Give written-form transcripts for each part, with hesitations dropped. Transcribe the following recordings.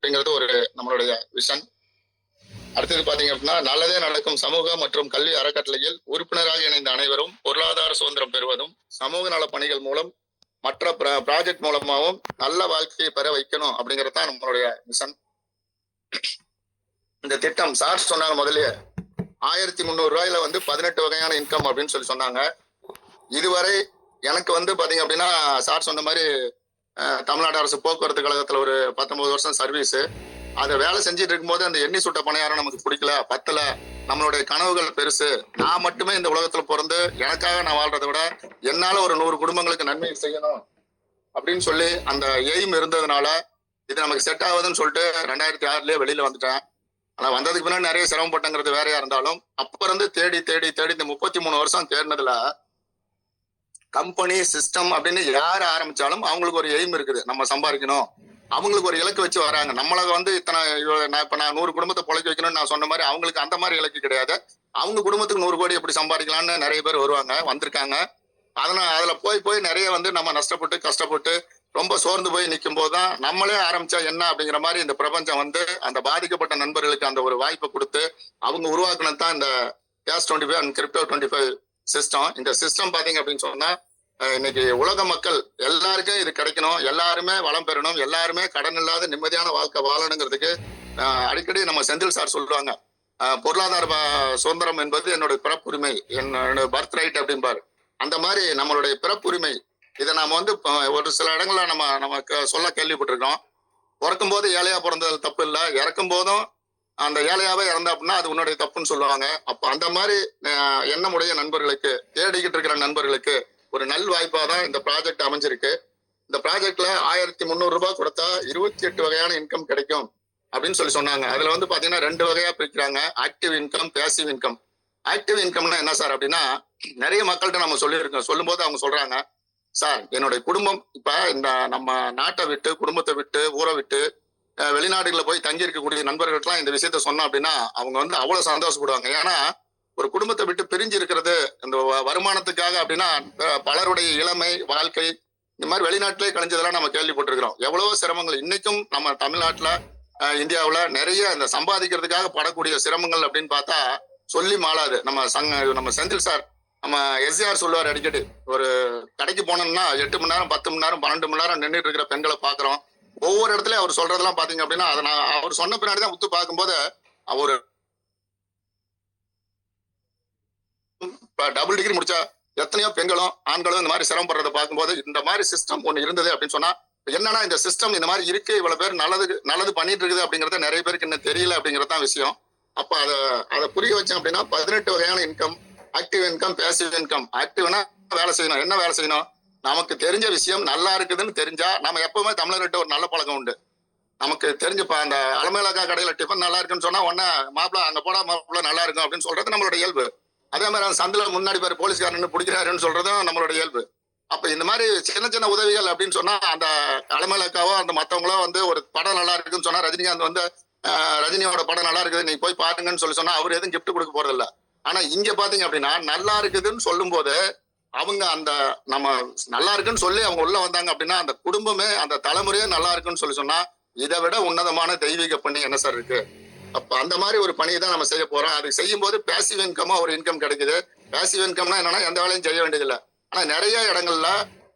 அப்படிங்கிறது ஒரு நம்மளுடைய விஷன். அடுத்தது பாத்தீங்க அப்படின்னா, நல்லதே நடக்கும் சமூக மற்றும் கல்வி அறக்கட்டளையில் உறுப்பினராக இணைந்த அனைவரும் பொருளாதார சுதந்திரம் பெறுவதும், சமூக நல பணிகள் மூலம் மற்ற ப்ராஜெக்ட் மூலமாகவும் நல்ல வாழ்க்கையை பெற வைக்கணும் அப்படிங்கிறது தான் நம்மளுடைய மிஷன். இந்த திட்டம் சார் சொன்னாங்க முதலே 1300 ரூபாயில 18 வகையான இன்கம் அப்படின்னு சொல்லி சொன்னாங்க. இதுவரை எனக்கு பாத்தீங்க அப்படின்னா, சார் சொன்ன மாதிரி தமிழ்நாடு அரசு போக்குவரத்து கழகத்துல ஒரு 19 வருஷம் சர்வீஸ். அதை வேலை செஞ்சுட்டு இருக்கும்போது அந்த எண்ணி சுட்ட பணியாரம் நமக்கு பிடிக்கல, பத்தல, நம்மளுடைய கனவுகள் பெருசு, நான் மட்டுமே இந்த உலகத்துல பிறந்து எனக்காக நான் வாழ்றதை விட என்னால ஒரு 100 குடும்பங்களுக்கு நன்மை செய்யணும் அப்படின்னு சொல்லி அந்த எய்ம் இருந்ததுனால இது நமக்கு செட் ஆகுதுன்னு சொல்லிட்டு 2006லயே வெளியில வந்துட்டேன். ஆனா வந்ததுக்கு பின்னாடி நிறைய சிரமப்பட்டங்கிறது வேறையா இருந்தாலும், அப்ப இருந்து தேடி தேடி தேடி இந்த 33 வருஷம் தேடினதுல கம்பெனி சிஸ்டம் அப்படின்னு யார் ஆரம்பிச்சாலும் அவங்களுக்கு ஒரு எய்ம் இருக்குது, நம்ம சம்பாதிக்கணும், அவங்களுக்கு ஒரு இலக்கு வச்சு வராங்க. நம்மள இத்தனை நான் 100 குடும்பத்தை பொழைக்க வைக்கணும்னு நான் சொன்ன மாதிரி அவங்களுக்கு அந்த மாதிரி இலக்கு கிடையாது. அவங்க குடும்பத்துக்கு 100 கோடி எப்படி சம்பாதிக்கலாம்னு நிறைய பேர் வருவாங்க, வந்திருக்காங்க. அதுல போய் நிறைய நம்ம நஷ்டப்பட்டு கஷ்டப்பட்டு ரொம்ப சோர்ந்து போய் நிற்கும் போதுதான் நம்மளே ஆரம்பிச்சா என்ன அப்படிங்கிற மாதிரி இந்த பிரபஞ்சம் அந்த பாதிக்கப்பட்ட நண்பர்களுக்கு அந்த ஒரு வாய்ப்பை கொடுத்து அவங்க உருவாக்குனது தான் இந்த கேஷ் 25 அண்ட் கிரிப்டோ 25 சிஸ்டம். இந்த சிஸ்டம் பாத்தீங்க அப்படின்னு சொன்னா இன்னைக்கு உலக மக்கள் எல்லாருக்கும் இது கிடைக்கணும், எல்லாருமே வளம் பெறணும், எல்லாருமே கடன் இல்லாத நிம்மதியான வாழ்க்கை வாழணுங்கிறதுக்கு அடிக்கடி நம்ம செந்தில் சார் சொல்லுவாங்க, பொருளாதார சுதந்திரம் என்பது என்னோட பிறப்புரிமை, என்னோட பர்த் ரைட் அப்படின்பாரு. அந்த மாதிரி நம்மளுடைய பிறப்புரிமை இதை நாம ஒரு சில இடங்கள்ல நம்ம சொல்ல கேள்விப்பட்டிருக்கோம். பிறக்கும் போது ஏழையா பிறந்தது தப்பு இல்லை, இறக்கும் போதும் அந்த ஏழையாவே இறந்தா அப்படின்னா அது உன்னுடைய தப்புன்னு சொல்லுவாங்க. அப்ப அந்த மாதிரி எண்ணமுடைய நண்பர்களுக்கு, தேடிக்கிட்டு இருக்கிற நண்பர்களுக்கு ஒரு நல் வாய்ப்பா தான் இந்த ப்ராஜெக்ட் அமைஞ்சிருக்கு. இந்த ப்ராஜெக்ட்ல 1300 ரூபாய் கொடுத்தா 28 வகையான இன்கம் கிடைக்கும் அப்படின்னு சொல்லி சொன்னாங்க. அதுல பாத்தீங்கன்னா 2 வகையா பிரிக்கிறாங்க, active income, passive income. Active இன்கம்னா என்ன சார் அப்படின்னா, நிறைய மக்கள்கிட்ட நம்ம சொல்லியிருக்கோம். சொல்லும் போது அவங்க சொல்றாங்க, சார் என்னுடைய குடும்பம் இப்ப இந்த நம்ம நாட்டை விட்டு, குடும்பத்தை விட்டு, ஊரை விட்டு வெளிநாடுகளில் போய் தங்கி இருக்கக்கூடிய நண்பர்களுக்கெல்லாம் இந்த விஷயத்த சொன்னோம் அப்படின்னா அவங்க அவ்வளவு சந்தோஷப்படுவாங்க. ஏன்னா ஒரு குடும்பத்தை விட்டு பிரிஞ்சு இருக்கிறது இந்த வருமானத்துக்காக அப்படின்னா பலருடைய இளமை வாழ்க்கை இந்த மாதிரி வெளிநாட்டிலே கழிஞ்சதெல்லாம் நம்ம கேள்விப்பட்டிருக்கிறோம். எவ்வளவோ சிரமங்கள் இன்னைக்கும் நம்ம தமிழ்நாட்டுல இந்தியாவுல நிறைய இந்த சம்பாதிக்கிறதுக்காக படக்கூடிய சிரமங்கள் அப்படின்னு பார்த்தா சொல்லி மாளாது. நம்ம செந்தில் சார், நம்ம எஸ்ஆர் சொல்லுவார் அடிக்கடி, ஒரு கடைக்கு போனோம்னா 8 மணி நேரம் 10 மணி நேரம் 12 மணி நேரம் நின்றுட்டு இருக்கிற பெண்களை பாக்குறோம். ஒவ்வொரு இடத்துலயும் அவர் சொல்றதெல்லாம் பாத்தீங்க அப்படின்னா அதை நான் அவர் சொன்ன பின்னாடிதான் உத்து பார்க்கும்போது அவரு டபுள் டிகிரி முடிச்சா எத்தனையோ பெண்களும் ஆண்களும் இந்த மாதிரி சிரமப்படுறதை பார்க்கும்போது இந்த மாதிரி சிஸ்டம் ஒண்ணு இருந்தது அப்படின்னு சொன்னா என்னன்னா இந்த சிஸ்டம் இந்த மாதிரி இருக்கு, இவ்வளவு பேர் நல்லது பண்ணிட்டு இருக்குது அப்படிங்கறத நிறைய பேருக்கு இன்னும் தெரியல அப்படிங்கறதான் விஷயம். அப்ப அதை புரிய வச்சேன் அப்படின்னா 18 வகையான income, active income, passive income. ஆக்டிவ்னா வேலை செய்யணும். என்ன வேலை செய்யணும்? நமக்கு தெரிஞ்ச விஷயம் நல்லா இருக்குதுன்னு தெரிஞ்சா, நம்ம எப்பவுமே தமிழர்கிட்ட ஒரு நல்ல பழக்கம் உண்டு. நமக்கு தெரிஞ்சப்ப அந்த அலமேலக்கா கடையில டிஃபன் நல்லா இருக்குன்னு சொன்னா உடனே மாப்பிள்ள அங்க போடா, மாப்பிள்ள நல்லா இருக்கும் அப்படின்னு சொல்றது நம்மளோட இயல்பு. அதே மாதிரி அந்த சந்தில முன்னாடி பேர் போலீஸ்காரன் பிடிக்கிறாருன்னு சொல்றதும் நம்மளோட இயல்பு. அப்ப இந்த மாதிரி சின்ன சின்ன உதவிகள் அப்படின்னு சொன்னா அந்த அலமேலக்காவோ அந்த மத்தவங்களோ ஒரு படம் நல்லா இருக்குன்னு சொன்னா, ரஜினிகாந்த் ரஜினியோட படம் நல்லா இருக்குது நீ போய் பாருங்கன்னு சொல்லி சொன்னா அவர் எதுவும் கிஃப்ட் கொடுக்க போறது இல்ல. ஆனா இங்க பாத்தீங்க அப்படின்னா நல்லா இருக்குதுன்னு சொல்லும் போது அவங்க நம்ம நல்லா இருக்குன்னு சொல்லி அவங்க உள்ள வந்தாங்க அப்படின்னா அந்த குடும்பமே அந்த தலைமுறையே நல்லா இருக்குன்னு சொல்லி சொன்னா இதை விட உன்னதமான தெய்வீக பணி என்ன சார் இருக்கு? அப்ப அந்த மாதிரி ஒரு பணியை தான் நம்ம செய்ய போறோம். அது செய்யும் போது பேசிவ் இன்கமா ஒரு இன்கம் கிடைக்குது. பேசிவ் இன்கம்னா என்னன்னா எந்த வேலையும் செய்ய வேண்டியதில்லை. ஆனா நிறைய இடங்கள்ல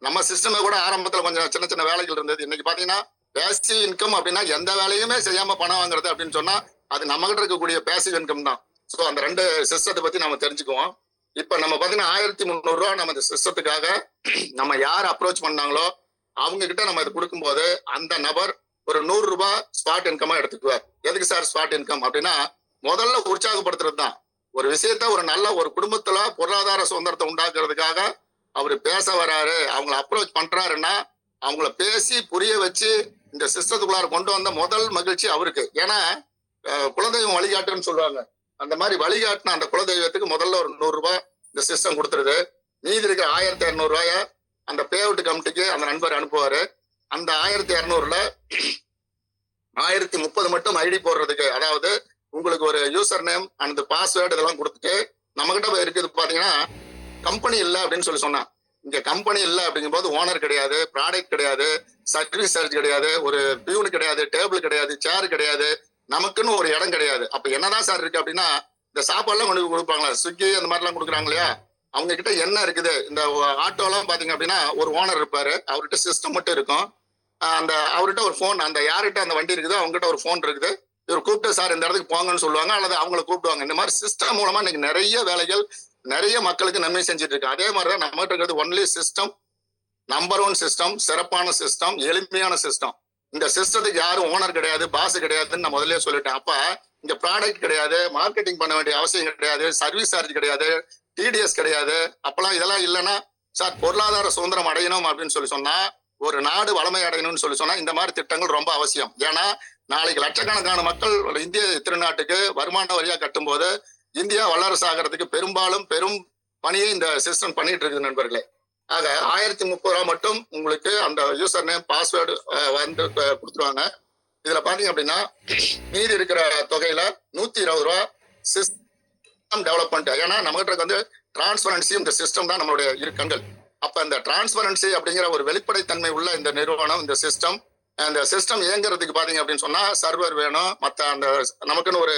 நம்ம சிஸ்டமே கூட ஆரம்பத்துல கொஞ்சம் சின்ன சின்ன வேலைகள் இருந்தது. இன்னைக்கு பாத்தீங்கன்னா பேசிவ் இன்கம் அப்படின்னா எந்த வேலையுமே செய்யாம பணம் வாங்குறது அப்படின்னு சொன்னா அது நம்ம கிட்ட இருக்கக்கூடிய பேசிவ் இன்கம் தான். ஸோ அந்த 2 சிஸ்டத்தை பத்தி நம்ம தெரிஞ்சுக்குவோம். இப்ப நம்ம பாத்தீங்கன்னா 1300 ரூபா நம்ம இந்த சிஸ்டத்துக்காக நம்ம யார் அப்ரோச் பண்ணாங்களோ அவங்க கிட்ட நம்ம இது கொடுக்கும்போது அந்த நபர் ஒரு 100 ரூபாய் ஸ்பாட் இன்கமா எடுத்துக்குவார். எதுக்கு சார் ஸ்பாட் இன்கம் அப்படின்னா முதல்ல உற்சாகப்படுத்துறது தான். ஒரு விஷயத்த ஒரு குடும்பத்துல பொருளாதார சுதந்திரத்தை உண்டாக்குறதுக்காக அவரு பேச வராரு, அவங்கள அப்ரோச் பண்றாருன்னா அவங்கள பேசி புரிய வச்சு இந்த சிஸ்டத்துக்குள்ளார கொண்டு வந்த முதல் மகிழ்ச்சி அவருக்கு. ஏன்னா குலதெய்வம் வழிகாட்டுன்னு சொல்லுவாங்க. அந்த மாதிரி வழிகாட்டின அந்த குலதெய்வத்துக்கு முதல்ல ஒரு 100 ரூபாய் இந்த சிஸ்டம் கொடுத்துருது. மீதி இருக்கிற 1200 ரூபாய அந்த பே அவுட் கமிட்டிக்கு அந்த நண்பர் அனுப்புவாரு. அந்த 1200ல 1030 மட்டும் ஐடி போடுறதுக்கு, அதாவது உங்களுக்கு ஒரு யூசர் நேம் அண்ட் பாஸ்வேர்டு இதெல்லாம் கொடுத்துட்டு நம்ம கிட்ட இருக்குது பாத்தீங்கன்னா கம்பெனி இல்லை அப்படின்னு சொல்லி சொன்னா இங்க கம்பெனி இல்லை அப்படிங்கும்போது ஓனர் கிடையாது, ப்ராடக்ட் கிடையாது, சர்வீஸ் சார்ஜ் கிடையாது, ஒரு பியூன் கிடையாது, டேபிள் கிடையாது, சேர் கிடையாது, நமக்குன்னு ஒரு இடம் கிடையாது. அப்ப என்னதான் சார் இருக்கு அப்படின்னா, இந்த சாப்பாடுலாம் கொண்டு போய் கொடுப்பாங்களா, ஸ்விக்கி அந்த மாதிரிலாம் கொடுக்குறாங்க இல்லையா, அவங்க கிட்ட என்ன இருக்குது? இந்த ஆட்டோலாம் பாத்தீங்க அப்படின்னா ஒரு ஓனர் இருப்பாரு, அவர்கிட்ட சிஸ்டம் மட்டும் இருக்கும். அந்த அவர்கிட்ட ஒரு போன், அந்த யார்கிட்ட அந்த வண்டி இருக்குதோ அவங்ககிட்ட ஒரு போன் இருக்குது. இவர் கூப்பிட்டு சார் இந்த இடத்துக்கு போங்கன்னு சொல்லுவாங்க, அல்லது அவங்கள கூப்பிடுவாங்க. இந்த மாதிரி சிஸ்டம் மூலமா இன்னைக்கு நிறைய வேலைகள், நிறைய மக்களுக்கு நன்மை செஞ்சுட்டு இருக்கு. அதே மாதிரிதான் நம்ம இருக்கிறது only system, number one system, சிறப்பான சிஸ்டம், எளிமையான சிஸ்டம். இந்த சிஸ்டத்துக்கு யாரும் ஓனர் கிடையாது, பாஸ் கிடையாதுன்னு நான் முதல்ல சொல்லிட்டேன். அப்ப இங்க ப்ராடக்ட் கிடையாது, மார்க்கெட்டிங் பண்ண வேண்டிய அவசியம் கிடையாது, சர்வீஸ் சார்ஜ் கிடையாது, டிடிஎஸ் கிடையாது. அப்பெல்லாம் இதெல்லாம் இல்லைன்னா சார் பொருளாதார சுதந்திரம் அடையணும் அப்படின்னு சொன்னா, ஒரு நாடு வளமை அடையணும்னு சொன்னா இந்த மாதிரி திட்டங்கள் ரொம்ப அவசியம். ஏன்னா நாளைக்கு லட்சக்கணக்கான மக்கள் இந்திய திருநாட்டுக்கு வருமான வரியா கட்டும் போது இந்தியா வல்லரசு ஆகிறதுக்கு பெரும்பாலும் பெரும் பணியை இந்த சிஸ்டம் பண்ணிட்டு இருக்குது நண்பர்களே. ஆக 1030 ரூபா மட்டும் உங்களுக்கு அந்த யூசர் நேம் பாஸ்வேர்டு வந்து கொடுத்துருவாங்க. இதுல பாத்தீங்க அப்படின்னா மீதி இருக்கிற தொகையில 120 ரூபா சிஸ்டம் டெவலப்மெண்ட். ஏன்னா நம்மகிட்ட வந்து டிரான்ஸ்பரன்சி இந்த சிஸ்டம் தான் நம்மளுடைய இரு கண்கள். அப்ப இந்த டிரான்ஸ்பரன்சி அப்படிங்கிற ஒரு வெளிப்படைத்தன்மை உள்ள இந்த நிறுவனம், இந்த சிஸ்டம், அந்த சிஸ்டம் இயங்குறதுக்கு பாத்தீங்க அப்படின்னு சொன்னா சர்வர் வேணும், மத்த அந்த நமக்குன்னு ஒரு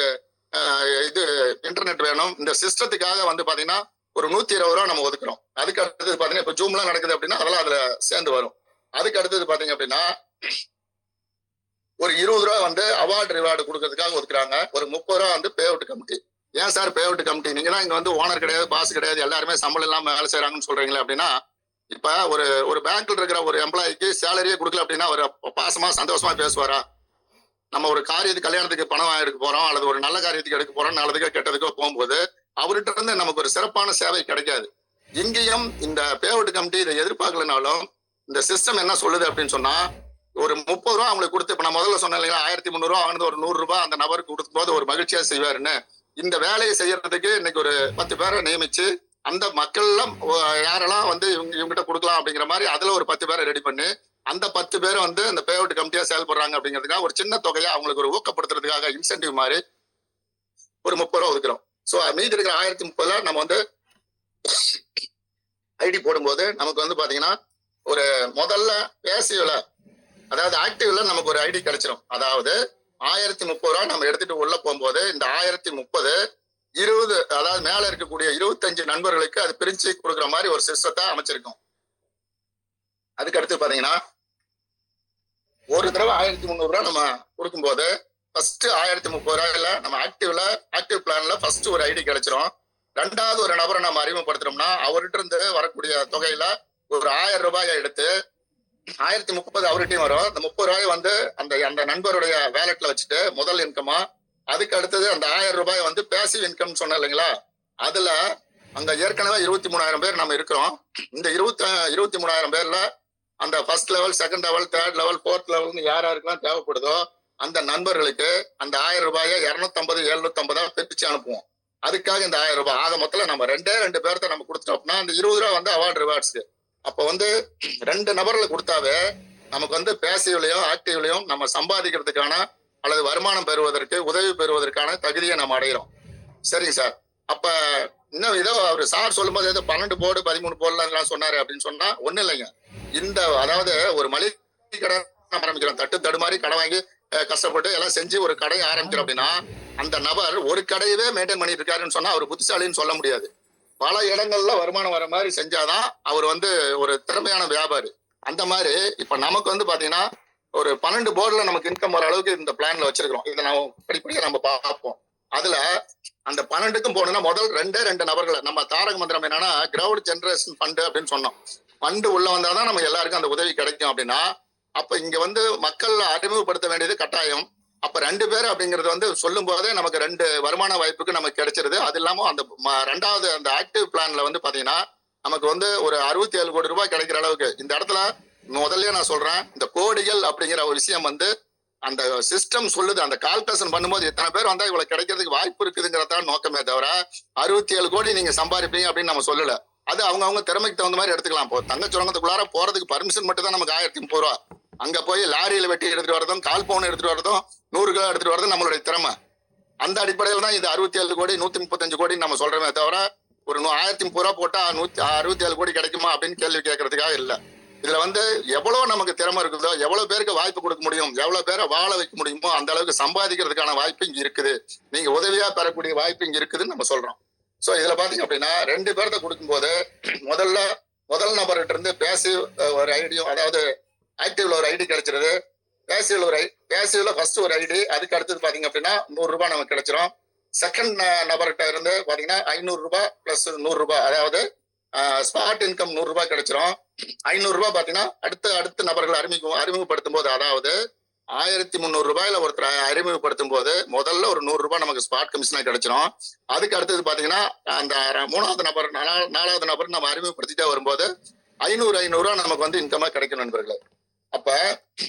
இது இன்டர்நெட் வேணும். இந்த சிஸ்டத்துக்காக வந்து பாத்தீங்கன்னா ஒரு 120 ரூபா நம்ம ஒதுக்குறோம். அதுக்கு அடுத்தது பாத்தீங்கன்னா இப்ப ஜூம்லாம் நடக்குது அப்படின்னா அதெல்லாம் அதுல சேர்ந்து வரும். அதுக்கு அடுத்தது பாத்தீங்க அப்படின்னா ஒரு 20 ரூபா வந்து அவார்டு ரிவார்டு கொடுக்கறதுக்காக ஒதுக்குறாங்க. ஒரு 30 ரூபா வந்து பே அவுட் கமிட்டி. ஏன் சார் பே அவுட் கமிட்டி? நீங்க தான் இங்க வந்து ஓனர் கிடையாது, பாஸ் கிடையாது, எல்லாருமே சம்பளம் இல்லாம வேலை செய்யறாங்கன்னு சொல்றீங்களா அப்படின்னா, இப்ப ஒரு பேங்க்ல இருக்கிற ஒரு எம்ப்ளாய்க்கு சேலரியே கொடுக்கல அப்படின்னா அவர் பாசமா சந்தோஷமா பேசுவாரா? நம்ம ஒரு காரியத்துக்கு கல்யாணத்துக்கு பணம் எடுக்க போறோம், அல்லது ஒரு நல்ல காரியத்துக்கு எடுக்க போறோம், நல்லதுக்கோ கெட்டதுக்கோ போகும்போது அவர்கிட்ட இருந்து நமக்கு ஒரு சிறப்பான சேவை கிடைக்காது. இங்கேயும் இந்த பே அவுட் கமிட்டி இதை எதிர்பார்க்கலனாலும் இந்த சிஸ்டம் என்ன சொல்லுது அப்படின்னு சொன்னா, ஒரு 30 ரூபா அவங்களுக்கு கொடுத்து, இப்ப நான் முதல்ல சொன்னேன் இல்லையா, 1300 ரூபா வாங்கினது ஒரு 100 ரூபாய் அந்த நபருக்கு கொடுக்கும் போது ஒரு மகிழ்ச்சியா செய்வாருன்னு. இந்த வேலையை செய்யறதுக்கு இன்னைக்கு ஒரு 10 பேரை நியமிச்சு அந்த மக்கள்லாம் யாரெல்லாம் வந்து இவங்ககிட்ட கொடுக்கலாம் அப்படிங்கிற மாதிரி அதுல ஒரு 10 பேரை ரெடி பண்ணி அந்த 10 பேரை வந்து அந்த பே அவுட் கமிட்டியா செயல்படுறாங்க அப்படிங்கிறதுக்காக ஒரு சின்ன தொகையா அவங்களுக்கு ஒரு ஊக்கப்படுத்துறதுக்காக இன்சென்டிவ் மாதிரி ஒரு 30 ரூபா ஒதுக்குறோம். சோ மீதி இருக்கிற 1030 நம்ம வந்து ஐடி போடும்போது நமக்கு வந்து பாத்தீங்கன்னா ஒரு முதல்ல பேசிவ்ல, அதாவது ஆக்டிவ்ல நமக்கு ஒரு ஐடி கிடைச்சிடும். அதாவது 1030 ரூபா நம்ம எடுத்துட்டு உள்ள போகும்போது இந்த 1030 20, அதாவது மேல இருக்கக்கூடிய 25 நண்பர்களுக்கு அது பிரிச்சு கொடுக்குற மாதிரி ஒரு சிஸ்டத்தை அமைச்சிருக்கோம். அதுக்கு அடுத்து பாத்தீங்கன்னா ஒரு தடவை 1300 ரூபாய் நம்ம கொடுக்கும்போது ஃபர்ஸ்ட் 1030 ரூபாயில நம்ம ஆக்டிவ் பிளான்ல ஃபர்ஸ்ட் ஒரு ஐடி கிடைச்சிரும். ரெண்டாவது ஒரு நபரை நம்ம அறிமுகப்படுத்துறோம்னா அவர்கிட்ட இருந்து வரக்கூடிய தொகையில ஒரு 1000 ரூபாயை எடுத்து 1030 அவர்கிட்டயும் வரும். அந்த 30 ரூபாய் வந்து அந்த நண்பருடைய வேலட்ல வச்சுட்டு முதல் இன்கமா, அதுக்கு அடுத்தது அந்த 1000 ரூபாய் வந்து பேசிவ் இன்கம் சொன்ன இல்லைங்களா, அதுல அங்க ஏற்கனவே 23,000 பேர் நம்ம இருக்கிறோம். இந்த 23,000 பேர்ல அந்த first level, second level, third level, fourth லெவல்னு யாருக்கெல்லாம் தேவைப்படுதோ அந்த நண்பர்களுக்கு அந்த 1000 ரூபாயை 250 750 பிரிச்சு அனுப்புவோம். அதுக்காக இந்த 1000 ரூபாய் ஆக மொத்தம் நம்ம 2 பேர்த்த நம்ம கொடுத்துட்டோம் அப்படின்னா அந்த 20 ரூபாய் வந்து அவார்டு ரிவார்ட்ஸ்க்கு. அப்ப வந்து 2 நபர்களை கொடுத்தாவே நமக்கு வந்து பேசிவ்லயும் ஆக்டிவ்லயும் நம்ம சம்பாதிக்கிறதுக்கான அல்லது வருமானம் பெறுவதற்கு, உதவி பெறுவதற்கான தகுதியை நம்ம அடைகிறோம். சரிங்க சார். அப்ப இன்னும் ஏதோ அவர் சார் சொல்லும் போது ஏதோ 12 போர்டு 13 போர்டுலாம் சொன்னாரு அப்படின்னு சொன்னா ஒண்ணும் இல்லைங்க. இந்த அதாவது ஒரு மளிகை கடை ஆரம்பிக்கிறோம், தட்டு தடுமாறி கடை வாங்கி கஷ்டப்பட்டு எல்லாம் செஞ்சு ஒரு கடையை ஆரம்பிக்கிறோம் அப்படின்னா அந்த நபர் ஒரு கடையவே மெயின்டைன் பண்ணிட்டு இருக்காருன்னு சொன்னா அவர் புத்திசாலின்னு சொல்ல முடியாது. பல இடங்கள்ல வருமானம் வர மாதிரி செஞ்சாதான் அவர் வந்து ஒரு திறமையான வியாபாரி. அந்த மாதிரி இப்ப நமக்கு வந்து பாத்தீங்கன்னா ஒரு 12 போர்டுல நமக்கு இன்கம் வர அளவுக்கு இந்த பிளான்ல வச்சிருக்கிறோம். இதை நம்ம படிப்படியா நம்ம பார்ப்போம். அதுல அந்த 12க்கும் போகணும்னா முதல் 2 நபர்களை நம்ம தாரக மந்திரம் என்னன்னா கிரவுட் ஜெனரேஷன் ஃபண்ட் அப்படின்னு சொன்னோம். ஃபண்டு உள்ள வந்தாதான் நம்ம எல்லாருக்கும் அந்த உதவி கிடைக்கும் அப்படின்னா அப்ப இங்க வந்து மக்கள் அறிமுகப்படுத்த வேண்டியது கட்டாயம். அப்ப 2 பேர் அப்படிங்கிறது வந்து சொல்லும் போதே நமக்கு 2 வருமான வாய்ப்புக்கு நமக்கு கிடைச்சிருது. அது இல்லாம அந்த 2வது அந்த ஆக்டிவ் பிளான்ல வந்து பாத்தீங்கன்னா நமக்கு வந்து ஒரு 67 கோடி ரூபாய் கிடைக்கிற அளவுக்கு இந்த இடத்துல முதல்ல நான் சொல்றேன், இந்த கோடிகள் அப்படிங்கிற ஒரு விஷயம் வந்து அந்த சிஸ்டம் சொல்லுது. அந்த கால்குலேஷன் பண்ணும்போது எத்தனை பேர் வந்தா இவ்வளவு கிடைக்கிறதுக்கு வாய்ப்பு இருக்குதுங்கிறதான் நோக்கமே தவிர 67 கோடி நீங்க சம்பாதிப்பீங்க அப்படின்னு நம்ம சொல்லல. அது அவங்க திறமைக்கு தகுந்த மாதிரி எடுத்துக்கலாம். இப்போ தங்க சுரங்கத்துக்குள்ளார போறதுக்கு பர்மிஷன் மட்டும் தான் நமக்கு 1030 ரூபா. அங்க போய் லாரியில வெட்டி எடுத்துட்டு வரதும், கால் பவுன் எடுத்துட்டு வரதும், 100 கிலோ எடுத்துட்டு வரதும் நம்மளுடைய திறமை. அந்த அடிப்படையில் தான் இது 67 கோடி 135 கோடி நம்ம சொல்றோமே தவிர ஒரு 1030 ரூபா போட்டா 167 கோடி கிடைக்குமா அப்படின்னு கேள்வி கேட்கறதுக்காக இல்ல. இதுல வந்து எவ்வளவு நமக்கு திறமை இருக்குதோ, எவ்வளவு பேருக்கு வாய்ப்பு கொடுக்க முடியும், எவ்வளவு பேரை வாழ வைக்க முடியுமோ அந்த அளவுக்கு சம்பாதிக்கிறதுக்கான வாய்ப்பு இங்க இருக்குது. நீங்க உதவியா பெறக்கூடிய வாய்ப்பு இங்க இருக்குதுன்னு நம்ம சொல்றோம். சோ இதுல பாத்தீங்க அப்படின்னா 2 பேர்த்த கொடுக்கும்போது முதல் நபர்கிட்ட இருந்து பேசிவ் ஒரு ஐடியும், அதாவது ஆக்டிவ்ல ஒரு ஐடி கிடைச்சிருது, பேசிவ்ல ஃபர்ஸ்ட் ஒரு ஐடி, அதுக்கு அடுத்தது பாத்தீங்க அப்படின்னா 100 ரூபாய் நமக்கு கிடைச்சிரும். செகண்ட் நபர்கிட்ட இருந்து பாத்தீங்கன்னா 500 ரூபாய் பிளஸ் 100 ரூபாய், அதாவது ஸ்பாட் இன்கம் 100 ரூபாய் கிடைச்சிரும். 500 ரூபாய் பாத்தீங்கன்னா அடுத்த நபர்கள் அறிமுகப்படுத்தும் போது, அதாவது 1300 ரூபாயில ஒருத்தர் அறிமுகப்படுத்தும் போது முதல்ல ஒரு 100 ரூபாய் நமக்கு ஸ்பாட் கமிஷனா கிடைச்சிரும். அதுக்கு அடுத்தது பாத்தீங்கன்னா அந்த 3வது நபர் 4வது நபர் நம்ம அறிமுகப்படுத்திட்டே வரும்போது 500 நமக்கு வந்து இன்கமா கிடைக்கும் நண்பர்களே. அப்ப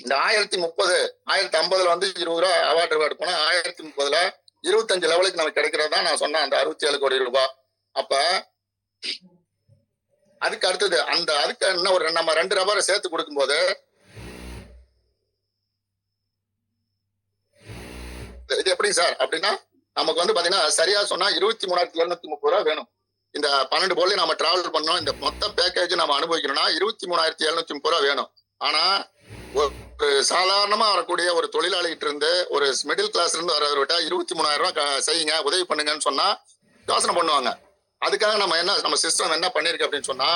இந்த 1050ல வந்து 20 ரூபாய் அவார்டு போனா 1030ல 25 லெவலுக்கு நமக்கு கிடைக்கிறதா நான் சொன்னேன் அந்த 67 கோடி ரூபாய். அப்ப அதுக்கு அடுத்தது அதுக்கு என்ன ஒரு நம்ம 2 ரூபாய் சேர்த்து கொடுக்கும்போது இது எப்படி சார் அப்படின்னா நமக்கு வந்து பாத்தீங்கன்னா சரியா சொன்னா 23,730 ரூபாய் வேணும். இந்த 12 போல நம்ம டிராவல் பண்ணோம், இந்த மொத்த பேக்கேஜ் நம்ம அனுபவிக்கணும்னா 23,730 ரூபாய் வேணும். ஆனா ஒரு சாதாரணமா வரக்கூடிய ஒரு தொழிலாளிகிட்ட இருந்து ஒரு மிடில் கிளாஸ்ல இருந்து வரவர்கிட்ட 23,000 ரூபாய் செய்யுங்க, உதவி பண்ணுங்கன்னு சொன்னா யோசனை பண்ணுவாங்க. அதுக்காக நம்ம சிஸ்டம் என்ன பண்ணிருக்கு அப்படின்னு சொன்னா,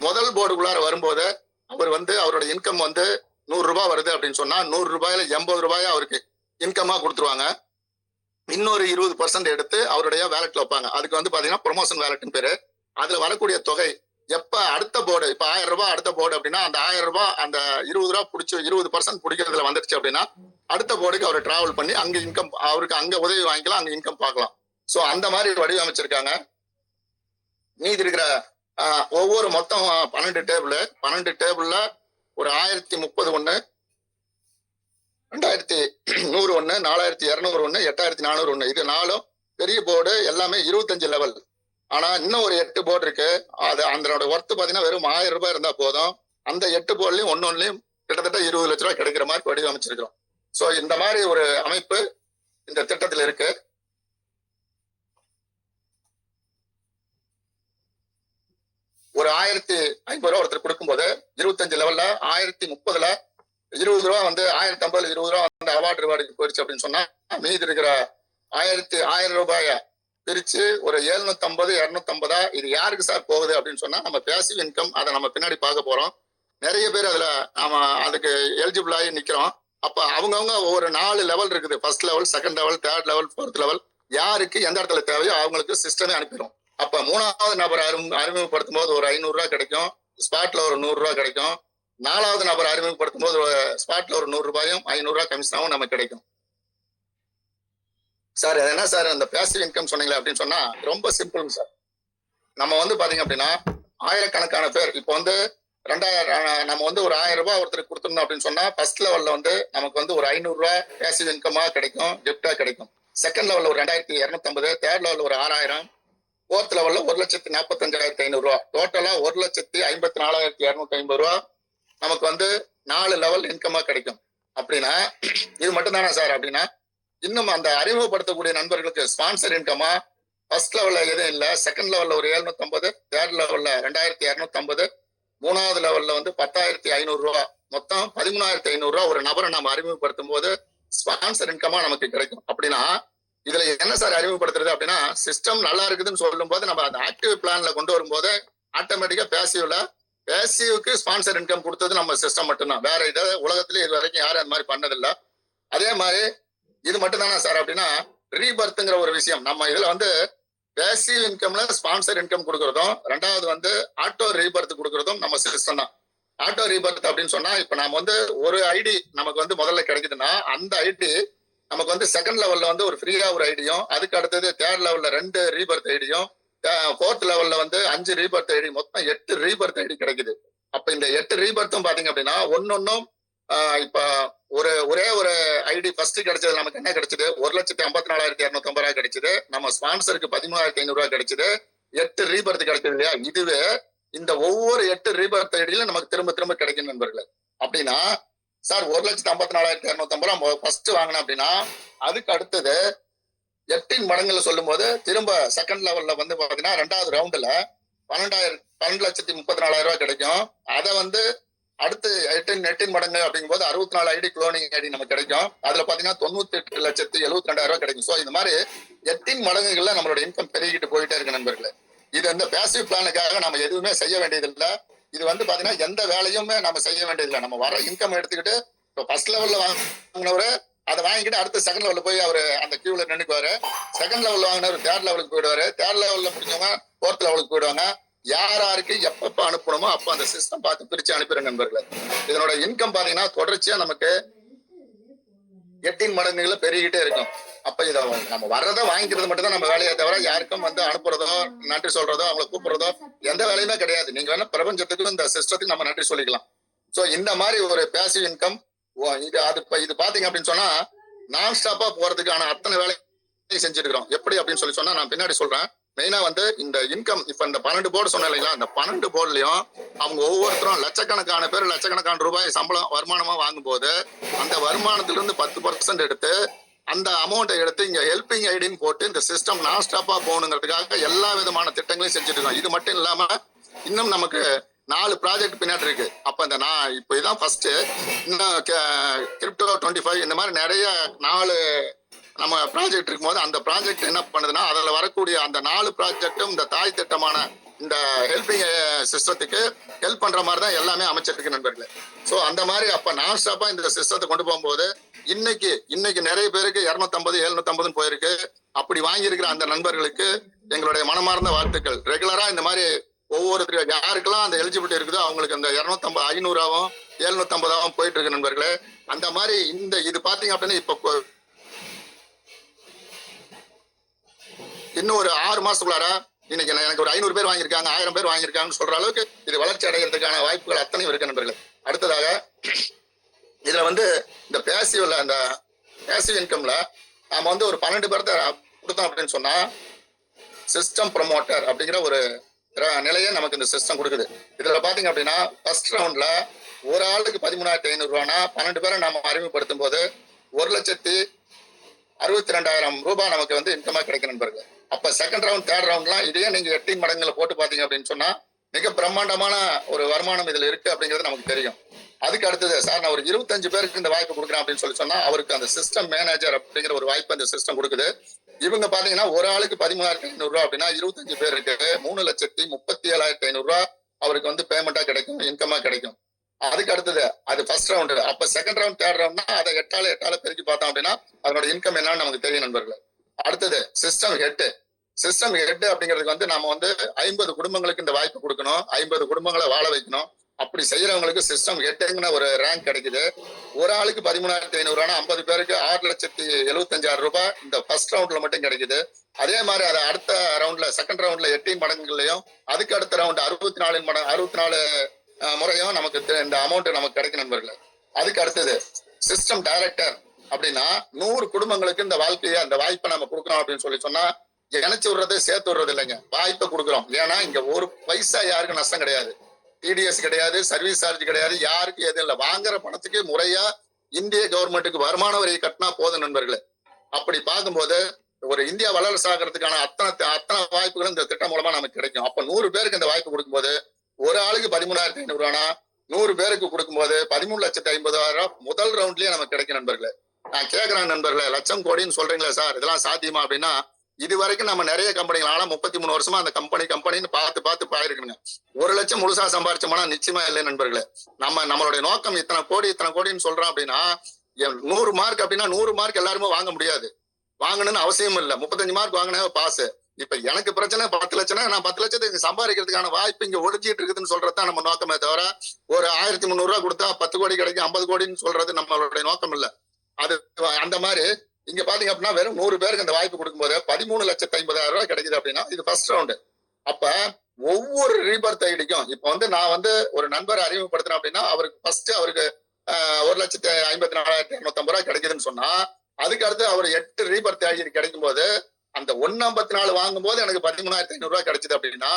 முதல் போர்டுக்குள்ளார வரும்போது அவர் வந்து அவரோட இன்கம் வந்து 100 ரூபாய் வருது அப்படின்னு சொன்னா 100 ரூபாயில 80 ரூபாயா அவருக்கு இன்கமா கொடுத்துருவாங்க. இன்னொரு 20% எடுத்து அவருடைய வேலட்ல வைப்பாங்க. அதுக்கு வந்து பாத்தீங்கன்னா ப்ரொமோஷன் வேலட்னு பேரு. அதுல வரக்கூடிய தொகை எப்ப அடுத்த போர்டு, இப்ப 1000 ரூபாய் அடுத்த போர்டு அப்படின்னா அந்த 1000 ரூபாய் அந்த 20 ரூபாய் பிடிச்சி 20% பிடிக்கிறதுல வந்துருச்சு அப்படின்னா அடுத்த போர்டுக்கு அவர் டிராவல் பண்ணி அங்க இன்கம், அவருக்கு அங்க உதவி வாங்கிக்கலாம், அங்க இன்கம் பார்க்கலாம். சோ அந்த மாதிரி வடிவமைச்சிருக்காங்க. மீதி இருக்கிற ஒவ்வொரு மொத்தம் 12 டேபிள்ல ஒரு 1030 ஒண்ணு, 2100 ஒண்ணு, 4200 ஒண்ணு, 8400 ஒண்ணு, இது 4 பெரிய போர்டு எல்லாமே 25 லெவல். ஆனா இன்னும் ஒரு 8 போர்டு இருக்கு. அது அதனோட ஒர்த் பாத்தீங்கன்னா வெறும் 1000 ரூபாய் இருந்தா போதும். அந்த 8 போர்டுலயும் ஒன்னொன்னுலயும் கிட்டத்தட்ட 20 லட்சம் ரூபாய் கிடைக்கிற மாதிரி வடிவமைச்சிருக்கிறோம். சோ இந்த மாதிரி ஒரு அமைப்பு இந்த திட்டத்தில் இருக்கு. ஒரு 1050 ரூபாய் ஒருத்தர் கொடுக்கும்போது 25 லெவல்ல 1030ல 20 ரூபாய் வந்து 1050ல 20 ரூபாய் வந்து அவார்டு போயிடுச்சு அப்படின்னு சொன்னா மீதி இருக்கிற 1000 ரூபாய பிரிச்சு ஒரு 750 250 இது யாருக்கு சார் போகுது அப்படின்னு சொன்னா நம்ம பேசிவ் இன்கம். அதை நம்ம பின்னாடி பார்க்க போறோம். நிறைய பேர் அதுல நாம அதுக்கு எலிஜிபிள் ஆகி நிக்கிறோம். அப்ப அவங்கவுங்க ஒரு 4 லெவல் இருக்குது. First level, second level, third level, fourth level. யாருக்கு எந்த இடத்துல தேவையோ அவங்களுக்கு சிஸ்டமே அனுப்பிடும். அப்ப 3வது நபர் அறிமுகப்படுத்தும் போது ஒரு 500 ரூபாய் கிடைக்கும், ஸ்பாட்ல ஒரு 100 ரூபாய் கிடைக்கும். 4வது நபர் அறிமுகப்படுத்தும் போது ஸ்பாட்ல ஒரு 100 ரூபாயும் 500 ரூபாய் கமிஷனாவும் நமக்கு கிடைக்கும். சார் என்ன சார் அந்த பேசிவ் இன்கம் சொன்னீங்களா அப்படின்னு சொன்னா ரொம்ப சிம்பிள் சார். நம்ம வந்து பாத்தீங்க அப்படின்னா ஆயிரக்கணக்கான பேர் இப்போ வந்து 2000 நம்ம வந்து ஒரு 1000 ரூபாய் ஒருத்தருக்கு கொடுத்துருந்தோம் அப்படின்னு சொன்னா ஃபர்ஸ்ட் லெவல்ல வந்து நமக்கு வந்து ஒரு 500 ரூபாய் பேசிவ் இன்கமா கிடைக்கும், கிஃப்டா கிடைக்கும். செகண்ட் லெவல்ல ஒரு 2250, தேர்ட் லெவல்ல ஒரு 6000, ஃபோர்த் லெவல்ல 1,45,500 ரூபாய், டோட்டலா 1,54,250 ரூபாய் நமக்கு வந்து 4 லெவல் இன்கமா கிடைக்கும். அப்படின்னா இது மட்டும் தானே சார் அப்படின்னா இன்னும் அந்த அறிமுகப்படுத்தக்கூடிய நண்பர்களுக்கு ஸ்பான்சர் இன்கமா ஃபர்ஸ்ட் லெவல்ல எதுவும் இல்ல, செகண்ட் லெவல்ல ஒரு 750, தேர்ட் லெவல்ல 2250, 3வது லெவல்ல வந்து 10,500 ரூபாய், மொத்தம் 13,500 ரூபாய் ஒரு நபரை நம்ம அறிமுகப்படுத்தும் போது ஸ்பான்சர் இன்கமா நமக்கு கிடைக்கும். அப்படின்னா இதுல என்ன சார் அறிமுகப்படுத்துறது அப்படின்னா சிஸ்டம் நல்லா இருக்குதுன்னு சொல்லும் போது நம்ம அந்த ஆக்டிவ் பிளான்ல கொண்டு வரும்போது ஆட்டோமேட்டிக்கா பேசிவ்க்கு ஸ்பான்சர் இன்கம் கொடுத்தது நம்ம சிஸ்டம் மட்டும்தான். வேற இதை உலகத்திலே இது வரைக்கும் யாரும் அந்த மாதிரி பண்ணதில்லை. அதே மாதிரி இது மட்டும் தானே சார் அப்படின்னா ரீபர்த்ங்கிற ஒரு விஷயம் நம்ம இதுல வந்து பேசிவ் இன்கம்ல ஸ்பான்சர் இன்கம் கொடுக்கறதும், 2வது வந்து ஆட்டோ ரீபர்த் கொடுக்கறதும் நம்ம சிஸ்டம் தான். ஆட்டோ ரீபர்த் அப்படின்னு சொன்னா இப்ப நாம வந்து ஒரு ஐடி நமக்கு வந்து முதல்ல கிடைக்குதுன்னா அந்த ஐடி நமக்கு வந்து செகண்ட் லெவல்ல வந்து ஒரு ஃப்ரீயா ஒரு ஐடியும், அதுக்கு அடுத்தது தேர்ட் லெவல்ல 2 ரீபர்த் ஐடியும், ஃபோர்த் லெவல்ல வந்து 5 ரீபர்த் ஐடி, மொத்தம் 8 ரீபர்த் ஐடி கிடைக்குது. அப்ப இந்த 8 ரீபர்த்தும் பாத்தீங்க அப்படின்னா ஒன்னொன்னும் இப்ப ஒரே ஒரு ஐடி ஃபர்ஸ்ட் கிடைச்சது நமக்கு என்ன கிடைச்சது, 1,54,250 ரூபாய் கிடைச்சது. நம்ம ஸ்பான்சருக்கு 13,500 ரூபாய் கிடைச்சது. 8 ரீபர்த் கிடைச்சது இல்லையா? இதுவே இந்த ஒவ்வொரு 8 ரீபர்த் ஐடியில நமக்கு திரும்ப திரும்ப கிடைக்கும் நண்பர்களே. அப்படின்னா சார் 1,54,250 ரூபாய் ஃபர்ஸ்ட் வாங்கினோம் அப்படின்னா அதுக்கு அடுத்தது 8 மடங்குல சொல்லும் போது திரும்ப செகண்ட் லெவல்ல வந்து பாத்தீங்கன்னா 2வது ரவுண்டுல 12,34,000 ரூபாய் கிடைக்கும். அதை வந்து அடுத்து 8 மடங்கு அப்படிங்கும் போது 64 ஐடி குளோனிங் ஐடி நமக்கு கிடைக்கும். அதுல பாத்தீங்கன்னா 98,72,000 ரூபாய் கிடைக்கும். ஸோ இந்த மாதிரி 8 மடங்குகள்ல நம்மளோட இன்கம் பெருகிட்டு போயிட்டே இருக்கு நண்பர்களே. இது இந்த பேசிவ் பிளானுக்காக நம்ம எதுவுமே செய்ய வேண்டியது இல்லை. இது வந்து பாத்தீங்கன்னா எந்த வேலையுமே நம்ம செய்ய வேண்டியதில்லை. நம்ம வர இன்கம் எடுத்துக்கிட்டு இப்போ ஃபர்ஸ்ட் லெவல்ல வாங்கினவரு அதை வாங்கிட்டு அடுத்து செகண்ட் லெவல்ல போய் அவரு அந்த கியூல நின்னுக்குவாரு. செகண்ட் லெவல்ல வாங்கினவர் தேர்ட் லெவலுக்கு போயிடுவாரு. தேர்ட் லெவல்ல முடிஞ்சவங்க ஃபோர்த் லெவலுக்கு போயிடுவாங்க. யாருக்கு எப்பப்ப அனுப்பணுமோ அப்ப அந்த சிஸ்டம் பார்த்து பிரிச்சு அனுப்பிடுற நண்பர்களே. இதனோட இன்கம் பாத்தீங்கன்னா தொடர்ச்சியா நமக்கு 8 மடங்குல பெருகிட்டே இருக்கும். அப்ப இதை நம்ம வர்றதை வாங்கிக்கிறது மட்டும் தான் நம்ம வேலையை தவிர யாருக்கும் வந்து அனுப்புறதோ நன்றி சொல்றதோ அவங்களை கூப்பிடுறதோ எந்த வேலையுமே கிடையாது. நீங்க வேணா பிரபஞ்சத்துக்கு இந்த சிஸ்டத்துக்கு நம்ம நன்றி சொல்லிக்கலாம். சோ இந்த மாதிரி ஒரு பேசிவ் இன்கம் இது பாத்தீங்க அப்படின்னு சொன்னா நான் ஸ்டாப்பா போறதுக்கான அத்தனை வேலையை செஞ்சுட்டு இருக்கிறோம். எப்படி அப்படின்னு சொன்னா நான் பின்னாடி சொல்றேன். மெயினா வந்து இந்த இன்கம் இப்ப இந்த 12 போர்டு சொன்னேன் இல்லைங்களா, இந்த 12 போர்டுலயும் அவங்க ஒவ்வொருத்தரும் லட்சக்கணக்கான பேர் லட்சக்கணக்கான ரூபாய் சம்பளம் வருமானமா வாங்கும் போது அந்த வருமானத்துல இருந்து 10% எடுத்து அந்த அமௌண்ட்டை எடுத்து இங்க ஹெல்பிங் ஐடின்னு போட்டு இந்த சிஸ்டம் நான் ஸ்டாப்பா போகணுங்கிறதுக்காக எல்லா விதமான திட்டங்களையும் செஞ்சுட்டு இருக்கோம். இது மட்டும் இல்லாம இன்னும் நமக்கு 4 ப்ராஜெக்ட் பின்னாடி இருக்கு. அப்ப இந்த நான் இப்போ இதான் ஃபர்ஸ்ட். இன்னும் கிரிப்டோ 25 இந்த மாதிரி நிறைய 4 நம்ம ப்ராஜெக்ட் இருக்கும்போது அந்த ப்ராஜெக்ட் என்ன பண்ணுதுன்னா அதுல வரக்கூடிய அந்த 4 ப்ராஜெக்டும் இந்த தாய் திட்டமான இந்த ஹெல்பிங் சிஸ்டத்துக்கு ஹெல்ப் பண்ற மாதிரி தான் எல்லாமே அமைச்சிருக்கு நண்பர்களே. ஸோ அந்த மாதிரி அப்ப நான் ஸ்டாப்பா இந்த சிஸ்டத்தை கொண்டு போகும்போது இன்னைக்கு நிறைய பேருக்கு 250 750 போயிருக்கு. அப்படி வாங்கியிருக்கிற அந்த நண்பர்களுக்கு எங்களுடைய மனமார்ந்த வாழ்த்துக்கள். ரெகுலரா இந்த மாதிரி ஒவ்வொருத்தருக்கு யாருக்கெல்லாம் அந்த எலிஜிபிலிட்டி இருக்குதோ அவங்களுக்கு அந்த 250 500ஆவும் 750ஆவும் போயிட்டு இருக்கு நண்பர்களே. அந்த மாதிரி இது பாத்தீங்க அப்படின்னா இப்ப இன்னும் ஒரு 6 மாசத்துக்குள்ளார இன்னைக்கு எனக்கு ஒரு 500 பேர் வாங்கியிருக்காங்க 1000 பேர் வாங்கியிருக்காங்கன்னு சொல்ற அளவுக்கு இது வளர்ச்சி அடைகிறதுக்கான வாய்ப்புகள் அத்தனையும் இருக்கு நண்பர்கள். அடுத்ததாக இதுல வந்து இந்த பேசிவ் இன்கம்ல நாம வந்து ஒரு 12 பேர்த்த கொடுத்தோம் அப்படின்னு சொன்னா சிஸ்டம் ப்ரொமோட்டர் அப்படிங்கிற ஒரு நிலையை நமக்கு இந்த சிஸ்டம் கொடுக்குது. இதுல பாத்தீங்க அப்படின்னா ஃபர்ஸ்ட் ரவுண்ட்ல ஒரு ஆளுக்கு 13,500 ரூபானா 12 பேரை நம்ம அறிமுகப்படுத்தும் போது 1,62,000 ரூபாய் நமக்கு வந்து இன்கமா கிடைக்கும் நண்பர்கள். அப்ப செகண்ட் ரவுண்ட் தேர்ட் ரவுண்ட்லாம் இதையே நீங்க 8 மடங்குல போட்டு பாத்தீங்க அப்படின்னு சொன்னா மிக பிரம்மாண்டமான ஒரு வருமானம் இதுல இருக்கு அப்படிங்கிறது நமக்கு தெரியும். அதுக்கு அடுத்தது சார் நான் ஒரு 25 பேருக்கு இந்த வாய்ப்பு கொடுக்குறேன் அப்படின்னு சொன்னா அவருக்கு அந்த சிஸ்டம் மேனேஜர் அப்படிங்கிற ஒரு வாய்ப்பு அந்த சிஸ்டம் கொடுக்குது. இவங்க பாத்தீங்கன்னா ஒரு ஆளுக்கு 13,500 ரூபாய் அப்படின்னா 25 பேர் இருக்கு 3,37,500 ரூபாய் அவருக்கு வந்து பேமெண்டா கிடைக்கும், இன்கமா கிடைக்கும். அதுக்கு அடுத்தது அது ஃபர்ஸ்ட் ரவுண்டு. அப்ப செகண்ட் ரவுண்ட் தேர்ட் ரவுண்ட்னா அதை 8ஆல பெருக்கி பார்த்தோம் அப்படின்னா அதனோட இன்கம் என்னன்னு நமக்கு தெரியும் நண்பர்கள். அடுத்தது சிஸ்டம் ஹெட் அப்படிங்கிறதுக்கு வந்து நம்ம வந்து 50 குடும்பங்களுக்கு இந்த வாய்ப்பு கொடுக்கணும், 50 குடும்பங்களை வாழ வைக்கணும். அப்படி செய்யறவங்களுக்கு சிஸ்டம் ஹெட்ங்கிற ஒரு ரேங்க் கிடைக்குது. ஒரு ஆளுக்கு 13,500 ரூபாய் 50 பேருக்கு 6,75,000 ரூபாய் இந்த ஃபர்ஸ்ட் ரவுண்ட்ல மட்டும் கிடைக்குது. அதே மாதிரி அதை அடுத்த ரவுண்ட்ல செகண்ட் ரவுண்ட்ல 8 மடங்குகளையும் அதுக்கு அடுத்த ரவுண்ட் 64 முறையும் நமக்கு இந்த அமௌண்ட் நமக்கு கிடைக்கும் நண்பர்களே. அதுக்கு அடுத்தது சிஸ்டம் டைரக்டர் அப்படின்னா 100 குடும்பங்களுக்கு இந்த வாய்ப்பை நம்ம கொடுக்குறோம் அப்படின்னு சொன்னா இணைச்சு விடுறது சேர்த்து விடுறது இல்லைங்க, வாய்ப்பை கொடுக்குறோம். ஏன்னா இங்க ஒரு பைசா யாருக்கும் நஷ்டம் கிடையாது, டிடிஎஸ் கிடையாது, சர்வீஸ் சார்ஜ் கிடையாது, யாருக்கு எதுவும் இல்லை. வாங்குற பணத்துக்கு முறையா இந்திய கவர்மெண்ட்டுக்கு வருமான வரியை கட்டினா போதும் நண்பர்களே. அப்படி பார்க்கும்போது ஒரு இந்தியா வளர்ச்சி ஆகிறதுக்கான அத்தனை வாய்ப்புகளும் இந்த திட்டம் மூலமா நமக்கு கிடைக்கும். அப்ப 100 பேருக்கு இந்த வாய்ப்பு கொடுக்கும்போது ஒரு ஆளுக்கு 13,500 ரூபானா 100 பேருக்கு கொடுக்கும்போது 13,50,000 முதல் ரவுண்ட்லயே நமக்கு கிடைக்கும் நண்பர்களே. நான் கேட்கிறேன் நண்பர்களே, லட்சம் கோடின்னு சொல்றீங்களா சார், இதெல்லாம் சாத்தியமா அப்படின்னா இது வரைக்கும் நம்ம நிறைய கம்பெனிகள் ஆனா 33 வருஷமா அந்த கம்பெனின்னு பார்த்து பாயிருக்குங்க. 1 லட்சம் முழுசா சம்பாரிச்சோம்னா நிச்சயமா இல்லை நண்பர்களே. நம்மளுடைய நோக்கம் இத்தனை கோடின்னு சொல்றோம் அப்படின்னா 100 மார்க் அப்படின்னா 100 மார்க் எல்லாருமே வாங்க முடியாது, வாங்கணும்னு அவசியம் இல்லை. 35 மார்க் வாங்கினா பாஸ். இப்ப எனக்கு பிரச்சனை 10 லட்சம்னா நான் 10 லட்சத்துக்கு சம்பாதிக்கிறதுக்கான வாய்ப்பு இங்க ஒழிஞ்சிட்டு இருக்குதுன்னு சொல்றதுதான் நம்ம நோக்கமே தவிர ஒரு 1,300 ரூபாய் கொடுத்தா 10 கோடி கிடைக்கும் 50 கோடின்னு சொல்றது நம்மளுடைய நோக்கம் இல்லை. அது அந்த மாதிரி இங்க பாத்தீங்க அப்படின்னா வெறும் 100 பேருக்கு அந்த வாய்ப்பு கொடுக்கும்போது 13,50,000 ரூபாய் கிடைக்குது அப்படின்னா இது ஃபர்ஸ்ட் ரவுண்டு. அப்ப ஒவ்வொரு ரீபர்த் ஐடிக்கும் இப்ப வந்து நான் வந்து ஒரு நண்பரை அறிமுகப்படுத்துறேன் அப்படின்னா அவருக்கு ஃபர்ஸ்ட் அவருக்கு 1,54,250 ரூபாய் கிடைக்குதுன்னு சொன்னா அதுக்கு அடுத்து அவர் 8 ரீபர்த் ஐடி கிடைக்கும் போது அந்த 154 வாங்கும் போது எனக்கு 13,500 ரூபாய் கிடைச்சது அப்படின்னா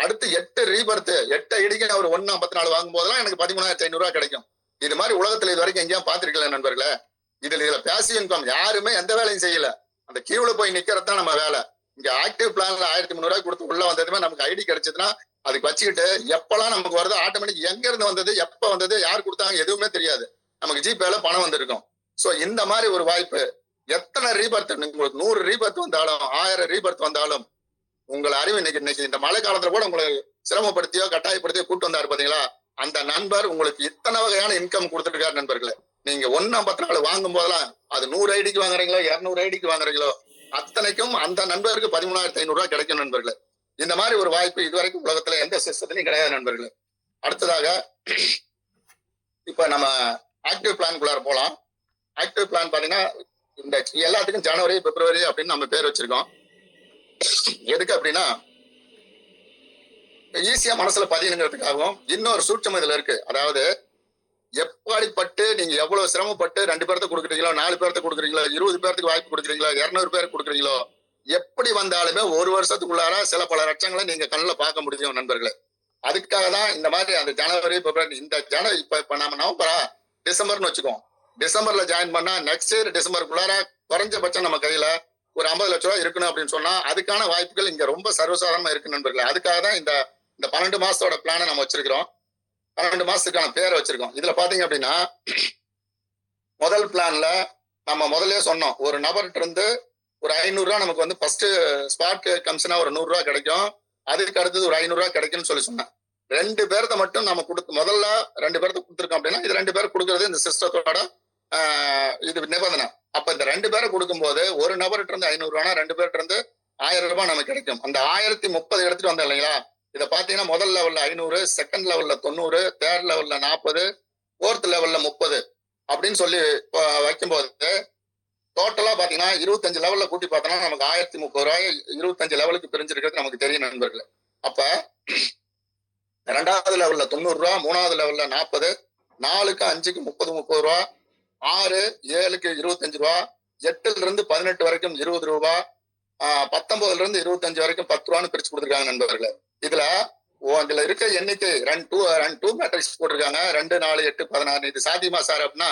அடுத்து 8 ரீபர்த் 8 ஐடிக்கு அவர் 154 வாங்கும் போதெல்லாம் எனக்கு 13,500 ரூபாய் கிடைக்கும். இது மாதிரி உலகத்துல இது வரைக்கும் எங்கேயும் பாத்திருக்கல நண்பர்களே. இதுல பேசிவ் இன்கம் யாருமே எந்த வேலையும் செய்யல, அந்த கியூல போய் நிக்கிறது தான் நம்ம வேலை. இங்க ஆக்டிவ் பிளான்ல 1300 கொடுத்து உள்ள வந்ததுமே நமக்கு ஐடி கிடைச்சதுன்னா அதுக்கு வச்சுக்கிட்டு எப்பெல்லாம் நமக்கு வருது ஆட்டோமேட்டிக் எங்க இருந்து வந்தது எப்ப வந்தது யார் கொடுத்தாங்க எதுவுமே தெரியாது. நமக்கு ஜிபேல பணம் வந்திருக்கும். சோ இந்த மாதிரி ஒரு வாய்ப்பு எத்தனை ரீபர்த் உங்களுக்கு 100 ரீபர்த் வந்தாலும் 1000 ரீபர்த் வந்தாலும் உங்களை அறிவு இன்னைக்கு இந்த மழை காலத்துல கூட உங்களை சிரமப்படுத்தியோ கட்டாயப்படுத்தியோ கூட்டு வந்தாரு பாத்தீங்களா, அந்த நண்பர் உங்களுக்கு இத்தனை வகையான இன்கம் கொடுத்துட்டு இருக்காரு நண்பர்களே. நீங்க 154 வாங்கும் போதெல்லாம் அது 100 ஐடிக்கு வாங்குறீங்களோ 200 ஐடிக்கு வாங்குறீங்களோ அத்தனைக்கும் அந்த நண்பருக்கு 13,500 கிடைக்கும் நண்பர்களே. இந்த மாதிரி ஒரு வாய்ப்பு இதுவரைக்கும் உலகத்துல எந்த சிஸ்டத்திலையும் கிடையாது நண்பர்களே. அடுத்ததாக இப்ப நம்ம ஆக்டிவ் பிளான்குள்ளார போலாம். ஆக்டிவ் பிளான் பாத்தீங்கன்னா இந்த எல்லாத்துக்கும் ஜனவரி பிப்ரவரி அப்படின்னு நம்ம பேர் வச்சிருக்கோம். எதுக்கு அப்படின்னா ஈஸியா மனசுல பதியணுங்கிறதுக்காகவும் இன்னொரு சூட்சம் இதுல இருக்கு. அதாவது எப்படிப்பட்டு நீங்க எவ்வளவு சிரமப்பட்டு 2 பேர்த்த கொடுக்குறீங்களோ 4 பேர்த்த கொடுக்குறீங்களோ 20 பேருக்கு வாய்ப்பு கொடுக்குறீங்களோ 200 பேருக்கு கொடுக்குறீங்களோ எப்படி வந்தாலுமே ஒரு வருஷத்துக்குள்ளார சில பல லட்சங்களை நீங்க கண்ணில் பார்க்க முடியும் நண்பர்களே. அதுக்காக தான் இந்த மாதிரி அந்த ஜனவரி பிப்ரவரி இந்த இப்ப நம்ம நவம்பரா டிசம்பர்னு வச்சுக்கோம். டிசம்பர்ல ஜாயின் பண்ணா நெக்ஸ்ட் இயர் டிசம்பருக்குள்ளார குறைஞ்சபட்சம் நம்ம கையில ஒரு 50 லட்ச ரூபாய் இருக்கணும் அப்படின்னு சொன்னா அதுக்கான வாய்ப்புகள் இங்க ரொம்ப சர்வசாதாரணமா இருக்கு நண்பர்களே. அதுக்காக தான் இந்த 12 மாசத்தோட பிளானை நம்ம வச்சிருக்கிறோம். 12 மாசத்துக்கான பேரை வச்சிருக்கோம். இதுல பாத்தீங்க அப்படின்னா முதல் பிளான்ல நம்ம முதல்ல சொன்னோம் ஒரு நபர்கிட்ட இருந்து ஒரு 500 ரூபாய் நமக்கு வந்து ஃபர்ஸ்ட் ஸ்பாட் கமிஷனா ஒரு 100 ரூபாய் கிடைக்கும். அதுக்கு அடுத்தது ஒரு 500 ரூபாய் கிடைக்கும்னு சொல்லி சொன்னேன். 2 பேர்த்த மட்டும் நம்ம கொடுத்து முதல்ல 2 பேர்த்த கொடுத்துருக்கோம் அப்படின்னா இது 2 பேர் கொடுக்கறது இந்த சிஸ்டத்தோட இது நிபந்தனை. அப்ப இந்த 2 பேரை கொடுக்கும்போது ஒரு நபர்கிட்ட இருந்து 500 ரூபாய்னா 2 பேர்கிட்ட இருந்து 1000 ரூபாய் நமக்கு கிடைக்கும். அந்த 1030 எடுத்துட்டு வந்தோம் இல்லைங்களா, இதை பாத்தீங்கன்னா முதல் லெவல்ல 500, செகண்ட் லெவல்ல 90, தேர்ட் லெவல்ல 40, ஃபோர்த் லெவல்ல 30 அப்படின்னு சொல்லி வைக்கும்போது டோட்டலா பாத்தீங்கன்னா 25 லெவல்ல கூட்டி பார்த்தோம்னா நமக்கு 1030 ரூபாய் 25 லெவலுக்கு பிரிஞ்சிருக்கிறது நமக்கு தெரியும் நண்பர்களே. அப்ப 2வது லெவல்ல 90 ரூபாய், 3வது லெவல்ல 40, 4க்கு 5க்கு 30 ரூபாய், 6 7க்கு 25 ரூபாய், 8ல இருந்து 18 வரைக்கும் 20 ரூபாய், 19ல இருந்து 25 வரைக்கும் 10 ரூபான்னு பிரிச்சு கொடுத்துருக்காங்க நண்பர்களே. இதுல இருக்க எண்ணிக்கை ரன் டூ மேட்ரிக்ஸ் போட்டிருக்காங்க 2 4 8 16. இது சாத்தியமா சார் அப்படின்னா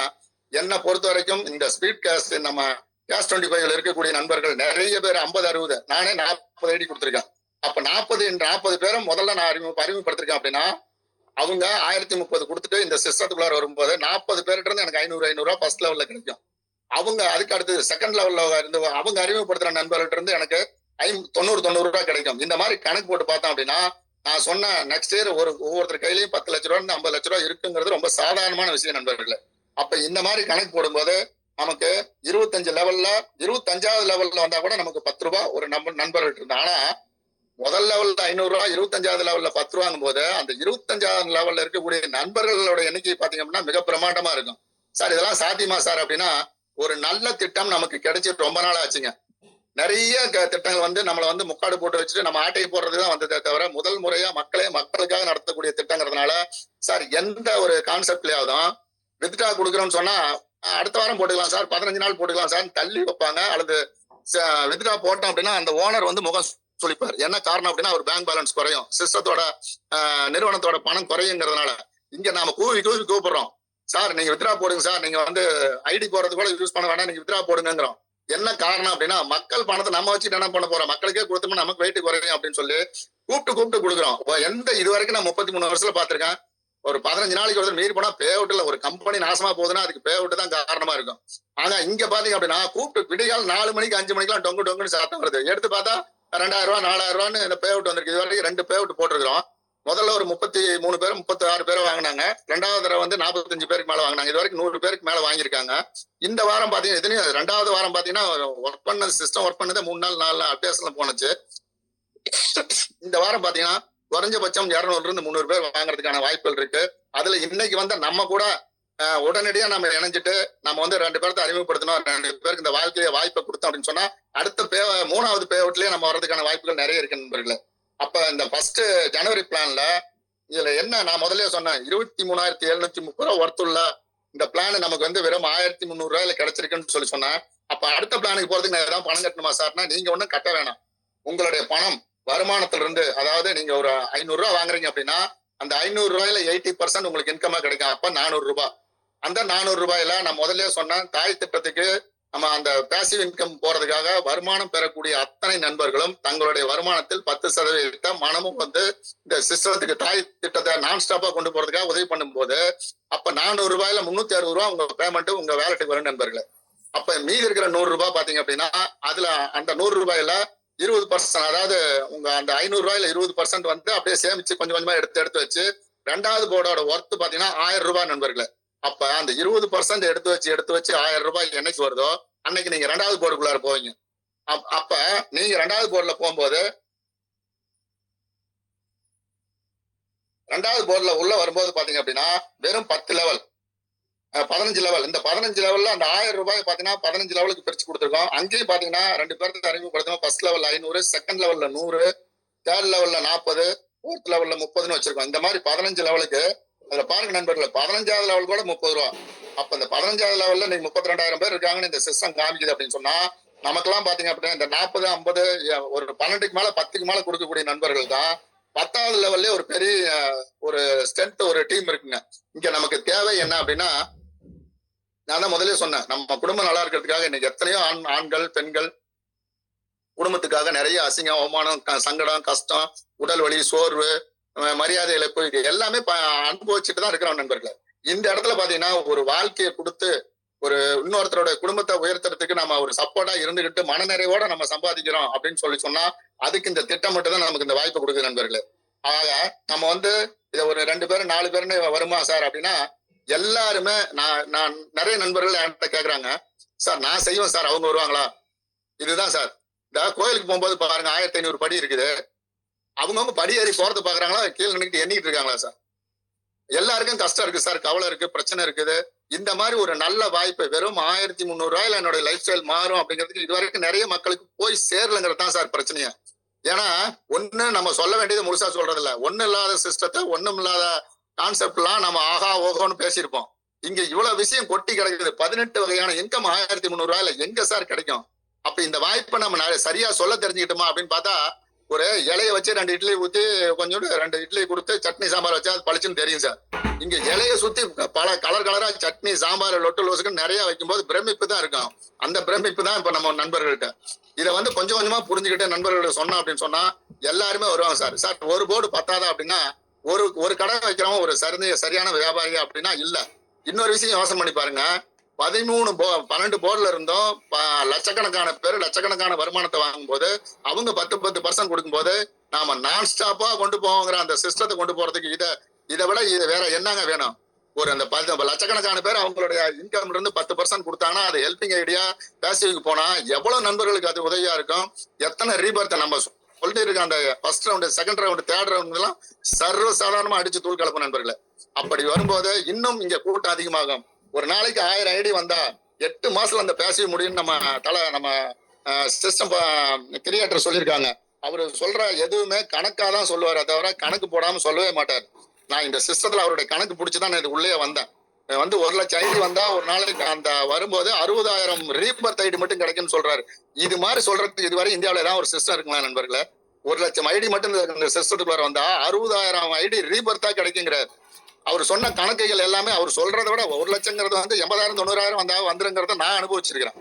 என்னை பொறுத்த வரைக்கும் இந்த ஸ்பீட் கேஸ் நம்ம கேஸ் 25ல இருக்கக்கூடிய நண்பர்கள் நிறைய பேர் 50 60 நானே 40 ஐடி கொடுத்துருக்கேன். அப்ப 40 பேரும் முதல்ல நான் அறிமுகப்படுத்திருக்கேன் அப்படின்னா அவங்க 1030 கொடுத்துட்டு இந்த சிஸ்டத்துக்குள்ளார வரும்போது 40 பேர்கிட்ட இருந்து எனக்கு 500 ரூபாய் ஃபர்ஸ்ட் லெவல்ல கிடைக்கும். அவங்க அதுக்கு அடுத்து செகண்ட் லெவல்ல இருந்து அவங்க அறிமுகப்படுத்துற நண்பர்கள்ட்ட இருந்து எனக்கு 90 ரூபாய் கிடைக்கும். இந்த மாதிரி கணக்கு போட்டு பார்த்தோம் அப்படின்னா நான் சொன்ன நெக்ஸ்ட் இயர் ஒவ்வொருத்தர் கையிலையும் 10 லட்ச ரூபாய் 50 லட்ச ரூபாய் இருக்குங்கிறது ரொம்ப சாதாரணமான விஷயம் நண்பர்களே. அப்ப இந்த மாதிரி கணக்கு போடும்போது நமக்கு 25 லெவல்ல 25வது லெவல்ல வந்தா கூட நமக்கு 10 ரூபாய் ஒரு நண்பர்கள் இருந்தா. ஆனா முதல் லெவல்ல 500 ரூபாய் 25வது லெவல்ல 10 ரூபாங்கும் போது அந்த 25வது லெவல்ல இருக்கக்கூடிய நண்பர்களோட எண்ணிக்கை பாத்தீங்க அப்படின்னா மிக பிரமாண்டமா இருக்கும். சார் இதெல்லாம் சாத்தியமா சார் அப்படின்னா ஒரு நல்ல திட்டம் நமக்கு கிடைச்சிட்டு ரொம்ப நாள் ஆச்சுங்க. நிறைய திட்டங்கள் வந்து நம்மளை வந்து முக்காடு போட்டு வச்சுட்டு நம்ம ஆட்டையை போடுறதுதான் வந்ததே தவிர முதல் முறையா மக்களுக்காக நடத்தக்கூடிய திட்டங்கிறதுனால சார் எந்த ஒரு கான்செப்ட்லயாவதும் வித்ட்ரா கொடுக்குறோம்னு சொன்னா அடுத்த வாரம் போட்டுக்கலாம் சார் 15 நாள் போட்டுக்கலாம் சார் தள்ளி வைப்பாங்க. அல்லது வித்ட்ரா போட்டோம் அப்படின்னா அந்த ஓனர் வந்து முகம் சொல்லிப்பார். என்ன காரணம் அப்படின்னா அவர் பேங்க் பேலன்ஸ் குறையும், சிஸ்டத்தோட நிறுவனத்தோட பணம் குறையுங்கிறதுனால இங்க நாம கூப்பிடுறோம் சார் நீங்க வித்ட்ரா போடுங்க சார், நீங்க வந்து ஐடி போறது கூட யூஸ் பண்ண வேண்டாம், நீங்க வித்ட்ரா போடுங்கிறோம். என்ன காரணம் அப்படின்னா மக்கள் பணத்தை நம்ம வச்சுட்டு என்ன பண்ண போறோம், மக்களுக்கே கொடுத்தோம்னா நமக்கு வெயிட் குறையும் அப்படின்னு சொல்லி கூப்பிட்டு கொடுக்குறோம். இது வரைக்கும் நான் 33 வருஷத்துல பாத்திருக்கேன். ஒரு 15 நாளைக்கு ஒரு மீறி போனா பே அவுட்ல ஒரு கம்பெனி நாசமா போகுதுன்னா அதுக்கு பே அவுட் தான் காரணமா இருக்கும். ஆனா இங்க பாத்தீங்க அப்படின்னா கூப்பிட்டு விடிகால் 4 மணிக்கு 5 மணிக்கெல்லாம் டொங்குன்னு சாத்தம் வருது. எடுத்து பார்த்தா 2000 ரூபாய் 4000 ரூபான்னு இந்த பே அவுட் வந்திருக்கு. இது வரைக்கும் 2 பே அவுட் போட்டிருக்கிறோம். முதல்ல ஒரு 33 பேர் 36 பேரை வாங்கினாங்க. 2வது தடவை வந்து 45 பேருக்கு மேல வாங்கினாங்க. இது வரைக்கும் 100 பேருக்கு மேல வாங்கியிருக்காங்க. இந்த வாரம் பாத்தீங்கன்னா இதுலயும் 2வது வாரம் பாத்தீங்கன்னா ஒர்க் பண்ண சிஸ்டம் ஒர்க் பண்ணதே 3 நாள் 4 நாள் அப்டேஷன்ல போனச்சு. இந்த வாரம் பாத்தீங்கன்னா குறைஞ்சபட்சம் 200 இருந்து 300 பேர் வாங்குறதுக்கான வாய்ப்புகள் இருக்கு. அதுல இன்னைக்கு வந்து நம்ம கூட உடனடியா நம்ம இணைஞ்சிட்டு நம்ம வந்து 2 பேர்த்த அறிமுகப்படுத்தணும், 2 பேருக்கு இந்த வாய்ப்பை கொடுத்தோம் அப்படின்னு சொன்னா அடுத்த 3வது பே அவுட்லயே நம்ம வர்றதுக்கான வாய்ப்புகள் நிறைய இருக்கு நண்பர்களே. அப்ப இந்த ஃபர்ஸ்ட் ஜனவரி பிளான்ல இதுல என்ன நான் முதல்ல சொன்னேன் 23,730 ரூபாய் ஒர்த்துள்ள இந்த பிளான் நமக்கு வந்து வெறும் 1,300 ரூபாயில கிடைச்சிருக்குன்னு சொல்லி சொன்னேன். அப்ப அடுத்த பிளானுக்கு போறதுக்கு நான் ஏதாவது பணம் கட்டணுமா சார்னா நீங்க ஒன்றும் கட்ட வேணாம். உங்களுடைய பணம் வருமானத்துல இருந்து அதாவது நீங்க ஒரு 500 ரூபாய் வாங்குறீங்க அப்படின்னா அந்த 500 ரூபாயில 80% உங்களுக்கு இன்கமா கிடைக்கும். அப்ப 400 ரூபாய். அந்த 400 ரூபாயில நான் முதல்ல சொன்னேன் தாய் திட்டத்துக்கு நம்ம அந்த பேசிவ் இன்கம் போறதுக்காக வருமானம் பெறக்கூடிய அத்தனை நண்பர்களும் தங்களுடைய வருமானத்தில் 10% மனமும் வந்து இந்த சிஸ்டத்துக்கு தாய் திட்டத்தை நான் ஸ்டாப்பா கொண்டு போறதுக்காக உதவி பண்ணும் போது அப்ப 400 ரூபாயில 360 ரூபாய் உங்க பேமெண்ட் உங்க வேலட்டுக்கு வரும் நண்பர்களே. அப்ப மீதி இருக்கிற 100 ரூபாய் பாத்தீங்க அப்படின்னா அதுல அந்த 100 ரூபாயில 20%, அதாவது உங்க அந்த 500 ரூபாயில 20% வந்து அப்படியே சேமிச்சு கொஞ்சம் கொஞ்சமா எடுத்து வச்சு 2வது போர்டோட ஒர்த் பாத்தீங்கன்னா 1000 ரூபாய் நண்பர்களே. அப்ப அந்த 20% எடுத்து வச்சு 1000 ரூபாய் என்னைக்கு வருதோ அன்னைக்கு நீங்க 2வது போர்டுக்குள்ளார போவீங்க. அப்ப நீங்க 2வது போர்டுல போகும்போது 2வது போர்டுல உள்ள வரும்போது பாத்தீங்க அப்படின்னா வெறும் 10 லெவல் 15 லெவல். இந்த 15 லெவல்ல அந்த 1000 ரூபாய் பாத்தீங்கன்னா 15 லெவலுக்கு பிரிச்சு கொடுத்துருக்கோம். அங்கேயும் பாத்தீங்கன்னா 2 பேருக்கு அறிமுகப்படுத்தணும். ஃபர்ஸ்ட் லெவல்ல 500, செகண்ட் லெவல்ல 100, தேர்ட் லெவல்ல 40, ஃபோர்த் லெவல்ல 30ன்னு வச்சிருக்கோம். இந்த மாதிரி 15 லெவலுக்கு அதுல பாருங்க நண்பர்களே, 15வது லெவல் கூட 30 ரூபா. அப்ப இந்த 15வது லெவல்ல நீங்க 32,000 பேர் இருக்காங்கன்னு இந்த சிஸ்டம் காமிக்குது அப்படின்னு சொன்னா நமக்கெல்லாம் பாத்தீங்க அப்படின்னா இந்த 40, 50 ஒரு 12க்கு மேல 10க்கு மேல கொடுக்கக்கூடிய நண்பர்கள் தான் 10வது லெவல்லே ஒரு பெரிய ஒரு ஸ்ட்ரென்த் ஒரு டீம் இருக்குங்க. இங்க நமக்கு தேவை என்ன அப்படின்னா, நான் தான் முதலே சொன்னேன், நம்ம குடும்பம் நல்லா இருக்கிறதுக்காக இன்னைக்கு எத்தனையோ ஆண்கள் பெண்கள் குடும்பத்துக்காக நிறைய அசிங்கம், அவமானம், சங்கடம், கஷ்டம், உடல் வலி, சோர்வு, மரியாதை இழப்பு, இது எல்லாமே அனுபவிச்சுட்டு தான் இருக்கிறோம் நண்பர்களே. இந்த இடத்துல பாத்தீங்கன்னா ஒரு வாழ்க்கையை கொடுத்து ஒரு இன்னொருத்தரோட குடும்பத்தை உயர்த்துறதுக்கு நம்ம ஒரு சப்போர்ட்டா இருந்துகிட்டு மனநிறைவோட நம்ம சம்பாதிக்கிறோம் அப்படின்னு சொன்னா அதுக்கு இந்த திட்டம் மட்டும் தான் நமக்கு இந்த வாய்ப்பு கொடுக்குது நண்பர்களே. ஆக நம்ம வந்து இதை ஒரு 2 பேர் 4 பேர்னு வருமா சார் அப்படின்னா எல்லாருமே நான் நிறைய நண்பர்கள் என்கிட்ட கேக்குறாங்க, சார் நான் செய்வேன் சார், அவங்க வருவாங்களா? இதுதான் சார். இந்த கோயிலுக்கு போகும்போது பாருங்க 1500 படி இருக்குது. அவங்கவுங்க படி ஏறி போறது பாக்குறாங்களா, கீழே நின்னுட்டு எண்ணிட்டு இருக்காங்களா சார்? எல்லாருக்கும் கஷ்டம் இருக்கு சார், கவலை இருக்கு, பிரச்சனை இருக்குது. இந்த மாதிரி ஒரு நல்ல வாய்ப்பு வெறும் 1300 ரூபாயில என்னோட லைஃப் ஸ்டைல் மாறும் அப்படிங்கிறதுக்கு இதுவரைக்கும் நிறைய மக்களுக்கு போய் சேரலங்கிறது தான் சார் பிரச்சனையா. ஏன்னா ஒண்ணு நம்ம சொல்ல வேண்டியது முழுசா சொல்றது இல்ல, ஒண்ணு இல்லாத சிஸ்டத்தை, ஒண்ணும் இல்லாத கான்செப்ட் எல்லாம் நம்ம ஆகா ஓகோன்னு பேசியிருப்போம். இங்க இவ்வளவு விஷயம் கொட்டி கிடைக்குது. 18 வகையான இன்கம் 1300 ரூபாயில எங்க சார் கிடைக்கும்? அப்ப இந்த வாய்ப்பை நம்ம சரியா சொல்ல தெரிஞ்சுக்கிட்டோமா அப்படின்னு பார்த்தா ஒரு இலைய வச்சு 2 இட்லி ஊத்தி கொஞ்சோண்டு 2 இட்லி கொடுத்து சட்னி சாம்பார் வச்சா அது பளிச்சுன்னு தெரியும் சார். இங்க இலைய சுத்தி பல கலரா சட்னி சாம்பார் லொட்டு லோசுக்கு நிறைய வைக்கும்போது பிரமிப்பு தான் இருக்கும். அந்த பிரமிப்பு தான் இப்ப நம்ம நண்பர்கள்ட்ட இதை வந்து கொஞ்சம் கொஞ்சமா புரிஞ்சுக்கிட்டு நண்பர்கள் சொன்னோம் அப்படின்னு சொன்னா எல்லாருமே வருவாங்க சார். சார் ஒரு போர்டு பத்தாதா அப்படின்னா ஒரு கடை வைக்கிறவங்க ஒரு சரியான வியாபாரி அப்படின்னா இல்ல. இன்னொரு விஷயம் யோசனை பண்ணி பாருங்க, 12 போர்டுல இருந்தோம் லட்சக்கணக்கான பேர் லட்சக்கணக்கான வருமானத்தை வாங்கும் போது அவங்க 10% கொடுக்கும்போது நாம நான் ஸ்டாப்பா கொண்டு போவோங்கிற அந்த சிஸ்டத்தை கொண்டு போறதுக்கு இதை விட இது வேற என்னங்க வேணும்? ஒரு அந்த லட்சக்கணக்கான பேர் அவங்களுடைய இன்கம்ல இருந்து 10% கொடுத்தாங்கன்னா அது ஹெல்பிங் ஐடியா பேசிவ்க்கு போனா எவ்வளவு நண்பர்களுக்கு அது உதவியா இருக்கும். எத்தனை ரீபர்த்தை நம்ம சொல்லிட்டு இருக்க அந்த first round, second round, third round எல்லாம் சர்வ சாதாரணமா அடிச்சு தூள் கலப்பு நண்பர்களே. அப்படி வரும்போது இன்னும் இங்க கூட்டம் அதிகமாகும். ஒரு நாளைக்கு 1000 ஐடி வந்தா 8 மாசத்துல அந்த பேசிவ் முடியும் நம்ம சிஸ்டம் கிரியேட்டர் சொல்லியிருக்காங்க. அவரு சொல்ற எதுவுமே கணக்கா தான் சொல்லுவாரு, தவிர கணக்கு போடாம சொல்லவே மாட்டாரு. நான் இந்த சிஸ்டத்துல அவருடைய கணக்கு பிடிச்சுதான் நான் இது உள்ளே வந்தேன். வந்து 1 லட்சம் ஐடி வந்தா ஒரு நாளைக்கு அந்த வரும்போது 60,000 ரீபர்த் ஐடி மட்டும் கிடைக்கும்னு சொல்றாரு. இது மாதிரி சொல்றதுக்கு இதுவரை இந்தியாவில ஏதாவது ஒரு சிஸ்டம் இருக்குங்களா நண்பர்களே? 1 லட்சம் ஐடி மட்டும் இந்த சிஸ்டத்துக்குள்ள வந்தா 60,000 ஐடி ரீபர்த்தா கிடைக்குங்கிறாரு. அவர் சொன்ன கணக்குகள் எல்லாமே அவர் சொல்றதை விட 1 லட்சங்கிறது வந்து 80,000 90,000 வந்தா வந்துருங்கிறத நான் அனுபவிச்சிருக்கிறேன்.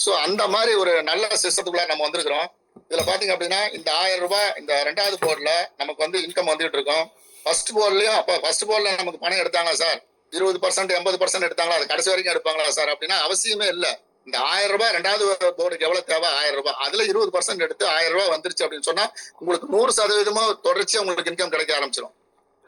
சோ அந்த மாதிரி ஒரு நல்ல சிஸ்டத்துக்குள்ள நம்ம வந்திருக்கிறோம். இதுல பாத்தீங்க அப்படின்னா இந்த 1000 ரூபாய் இந்த 2வது போர்டுல நமக்கு வந்து இன்கம் வந்துட்டு இருக்கோம். ஃபர்ஸ்ட் போர்ட்லயும் அப்ப ஃபர்ஸ்ட் போர்ட்ல நமக்கு பணம் எடுத்தாங்களா சார்? 20% 80% எடுத்தாங்களா? அது கடைசி வரைக்கும் எடுப்பாங்களா சார் அப்படின்னா அவசியமே இல்ல. இந்த 1000 ரூபாய் 2வது போர்டுக்கு எவ்வளவு தேவை? 1000 ரூபாய். அதுல 20% எடுத்து 1000 ரூபாய் வந்துருச்சு அப்படின்னு சொன்னா உங்களுக்கு 100% தொடர்ச்சியா உங்களுக்கு இன்கம் கிடைக்க ஆரம்பிச்சிடும்.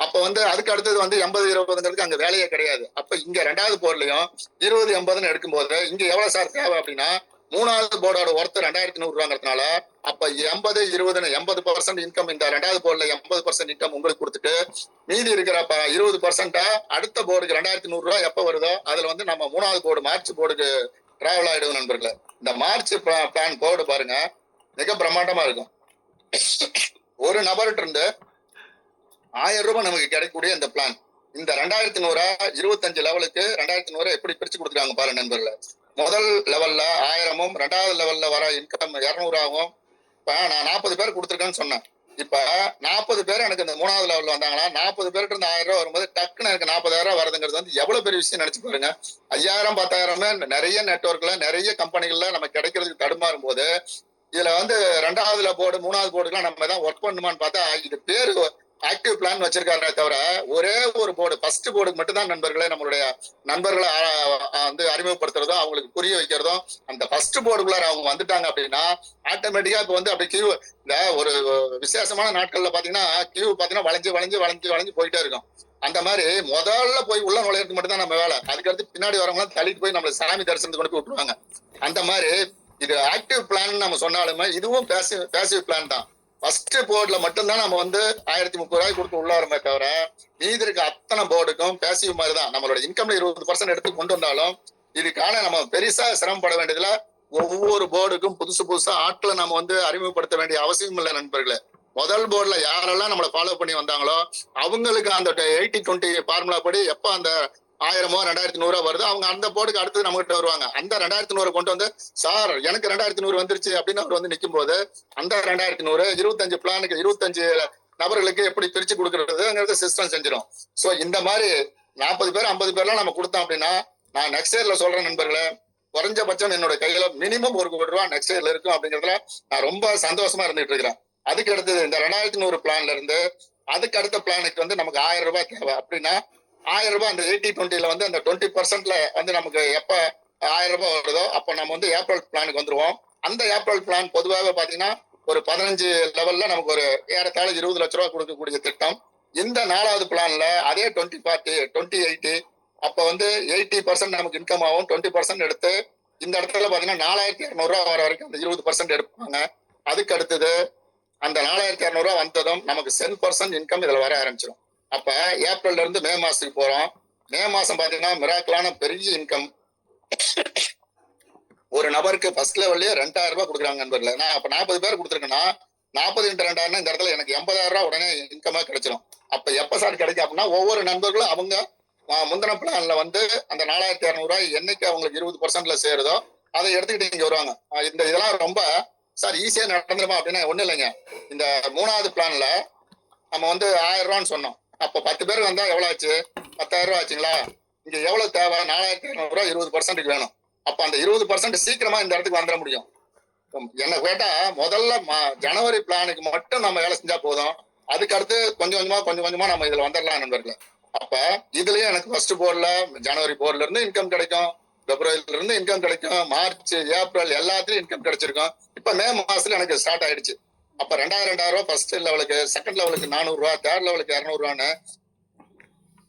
அப்ப வந்து அதுக்கு அடுத்தது வந்து 80-20ங்கிறதுக்கு அங்க வேலையே கிடையாது. அப்ப இங்க 2வது போர்ட்லயும் 20-80ன்னு எடுக்கும்போது இங்க எவ்வளவு சார் தேவை அப்படின்னா 3வது போர்டோட ஒர்த் 2100 ரூபாங்கிறதுனால அப்ப 80-20ன்னு 80% இன்கம் இந்த 2வது போர்ட்ல 80% இன்கம் உங்களுக்கு கொடுத்துட்டு மீதி இருக்கிற 20% அடுத்த போர்டுக்கு 2100 ரூபாய் எப்ப வருதோ அதுல வந்து நம்ம 3வது போர்டு மார்ச் போர்டுக்கு டிராவல் ஆயிடுவோம் நண்பர்களே. இந்த மார்ச் பிளான் போர்டு பாருங்க மிக பிரம்மாண்டமா இருக்கும். ஒரு நபர்கிட்ட இருந்து 1000 ரூபாய் நமக்கு கிடைக்கக்கூடிய இந்த பிளான் இந்த 2100 25 லெவலுக்கு 2100 எப்படி பிரிச்சு கொடுத்துருக்காங்க பாருங்க நண்பர்களே. முதல் லெவல்ல 1000ம் 2வது லெவல்ல வர இன்கம் 200 ஆகும். இப்ப நான் 40 பேர் கொடுத்துருக்கேன்னு சொன்னேன். இப்ப 40 பேர் எனக்கு இந்த 3வது லெவல்ல வந்தாங்கன்னா 40 பேர்கிட்ட இருந்து 1000 ரூபாய் வரும்போது டக்குன்னு எனக்கு 40,000 வருதுங்கிறது வந்து எவ்வளவு பெரிய விஷயம் நினைச்சு பாருங்க. 5000 10,000 நிறைய நெட்வொர்க்ல நிறைய கம்பெனிகள்ல நம்ம கிடைக்கிறதுக்கு தடுமாறும் போது இதுல வந்து 2வது போர்டு 3வது போர்டுலாம் நம்ம தான் ஒர்க் பண்ணுமான்னு பார்த்தா இது பேரு ஆக்டிவ் பிளான் வச்சிருக்காரே தவிர ஒரே ஒரு போர்டு ஃபர்ஸ்ட் போர்டுக்கு மட்டும் தான் நண்பர்களே நம்மளுடைய நண்பர்களை வந்து அறிமுகப்படுத்துறதும் அவங்களுக்கு புரிய வைக்கிறதும் அந்த ஃபர்ஸ்ட் போர்டுக்குள்ளார அவங்க வந்துட்டாங்க அப்படின்னா ஆட்டோமேட்டிக்கா இப்ப வந்து அப்படி கியூ இந்த ஒரு விசேஷமான நாட்கள்ல பாத்தீங்கன்னா கியூ பாத்தீங்கன்னா வளைஞ்சு வளைஞ்சு வளைஞ்சு வளைஞ்சு போயிட்டே இருக்கும். அந்த மாதிரி முதல்ல போய் உள்ள நுழையிறதுக்கு மட்டும் தான் நம்ம வேலை. அதுக்கடுத்து பின்னாடி வரவங்க தள்ளிட்டு போய் நம்மள சாமி தரிசனத்துக்கு கொண்டு போய் விட்டுருவாங்க. அந்த மாதிரி இது ஆக்டிவ் பிளான் நம்ம சொன்னாலுமே இதுவும் பேசிவ் பிளான் தான். ஃபர்ஸ்ட் போர்டுல மட்டும்தான் நம்ம வந்து 1030 ரூபாய் கொடுத்து உள்ள வரமே தவிர மீதி இருக்க அத்தனை போர்டுக்கும் பேசிவ் மாதிரி தான். நம்மளோட இன்கம்ல 20% எடுத்து கொண்டு வந்தாலும் இதுக்கான நம்ம பெருசா சிரமப்பட வேண்டியதுல ஒவ்வொரு போர்டுக்கும் புதுசு புதுசா ஆட்களை நம்ம வந்து அறிமுகப்படுத்த வேண்டிய அவசியம் இல்லை நண்பர்களே. முதல் போர்டுல யாரெல்லாம் நம்மளை ஃபாலோ பண்ணி வந்தாங்களோ அவங்களுக்கு அந்த 80-20 ஃபார்முலா படி எப்ப அந்த 1000 2100 வருது அவங்க அந்த போர்டுக்கு அடுத்து நம்ம கிட்ட வருவாங்க. அந்த 2100 கொண்டு வந்து சார் எனக்கு 2100 வந்துருச்சு அப்படின்னு அவர் வந்து நிற்கும் போது அந்த 2100 25 பிளானுக்கு 25 நபர்களுக்கு எப்படி பிரிச்சு கொடுக்கறதுங்கிறது சிஸ்டம் செஞ்சிடும். சோ இந்த மாதிரி 40 பேர் 50 பேர்லாம் நம்ம கொடுத்தோம் அப்படின்னா நான் நெக்ஸ்ட் இயர்ல சொல்றேன் நண்பர்களே, குறைஞ்சபட்சம் என்னோட கையில மினிமம் 1 கோடி ரூபாய் நெக்ஸ்ட் இயர்ல இருக்கும் அப்படிங்கிறதுல நான் ரொம்ப சந்தோஷமா இருந்துட்டு இருக்கிறேன். அதுக்கு அடுத்தது இந்த 2100 பிளான்ல இருந்து அதுக்கு அடுத்த பிளானுக்கு வந்து நமக்கு 1000 ரூபாய் தேவை அப்படின்னா 1000 ரூபாய் அந்த 80-20 வந்து அந்த 20%ல வந்து நமக்கு எப்ப 1000 ரூபாய் வருதோ அப்ப நம்ம வந்து ஏப்ரல் பிளானுக்கு வந்துருவோம். அந்த ஏப்ரல் பிளான் பொதுவாக பாத்தீங்கன்னா ஒரு 15 லெவல்ல நமக்கு ஒரு ஏறத்தாழ 20 லட்ச ரூபாய் கொடுக்கக்கூடிய திட்டம். இந்த 4வது பிளான்ல அதே 20-40 20-80 அப்ப வந்து 80% நமக்கு இன்கம் ஆகும். 20% எடுத்து இந்த இடத்துல பாத்தீங்கன்னா 4200 ரூபாய் வர வரைக்கும் அந்த 20% எடுப்பாங்க. அதுக்கு அடுத்தது அந்த 4200 ரூபாய் வந்ததும் நமக்கு 10% இன்கம் இதுல வர ஆரம்பிச்சிடும். அப்ப ஏப்ரல்ல இருந்து மே மாசத்துக்கு போறோம். மே மாசம் பாத்தீங்கன்னா மிராக்கலான பெரிய இன்கம். ஒரு நபருக்கு ஃபர்ஸ்ட் லெவல்லயே 2000 ரூபாய் கொடுக்குறாங்க நண்பர்களே. நான் அப்ப 40 பேர் கொடுத்துருக்கேன்னா 40 × 2000 இந்த இடத்துல எனக்கு 80,000 ரூபாய் உடனே இன்கமா கிடைச்சிடும். அப்ப எப்ப சார் கிடைக்கும் அப்படின்னா ஒவ்வொரு நண்பர்களும் அவங்க முந்தின பிளான்ல வந்து அந்த 4200 ரூபாய் என்னைக்கு அவங்களுக்கு 20%ல சேருதோ அதை எடுத்துக்கிட்டு இங்க வருவாங்க. இதெல்லாம் ரொம்ப சார் ஈஸியா நடந்துருமா அப்படின்னா ஒண்ணும் இல்லைங்க. இந்த 3வது பிளான்ல நம்ம வந்து 1000 ரூபான்னு சொன்னோம். அப்ப 10 பேர் வந்தா எவ்வளவு ஆச்சு? 10,000 ரூபாய் ஆச்சுங்களா? இங்க எவ்வளவு தேவை? 4200 ரூபாய் 20%க்கு வேணும். அப்ப அந்த 20% சீக்கிரமா இந்த இடத்துக்கு வந்துட முடியும். என்ன கேட்டா முதல்ல ஜனவரி பிளானுக்கு மட்டும் நம்ம வேலை செஞ்சா போதும். அதுக்கு அடுத்து கொஞ்சம் கொஞ்சமா நம்ம இதுல வந்துடலாம் நண்பர்களே. அப்ப இதுலயும் எனக்கு ஃபர்ஸ்ட் போர்டுல ஜனவரி போர்டுல இருந்து இன்கம் கிடைக்கும், பிப்ரவரியில இருந்து இன்கம் கிடைக்கும், மார்ச் ஏப்ரல் எல்லாத்துலயும் இன்கம் கிடைச்சிருக்கும். இப்ப மே மாசத்துல எனக்கு ஸ்டார்ட் ஆயிடுச்சு. அப்ப 2000 ரூபாய் ஃபர்ஸ்ட் லெவலுக்கு, செகண்ட் லெவலுக்கு 400 ரூபாய், தேர்ட் லெவலுக்கு 200 ரூபான்னு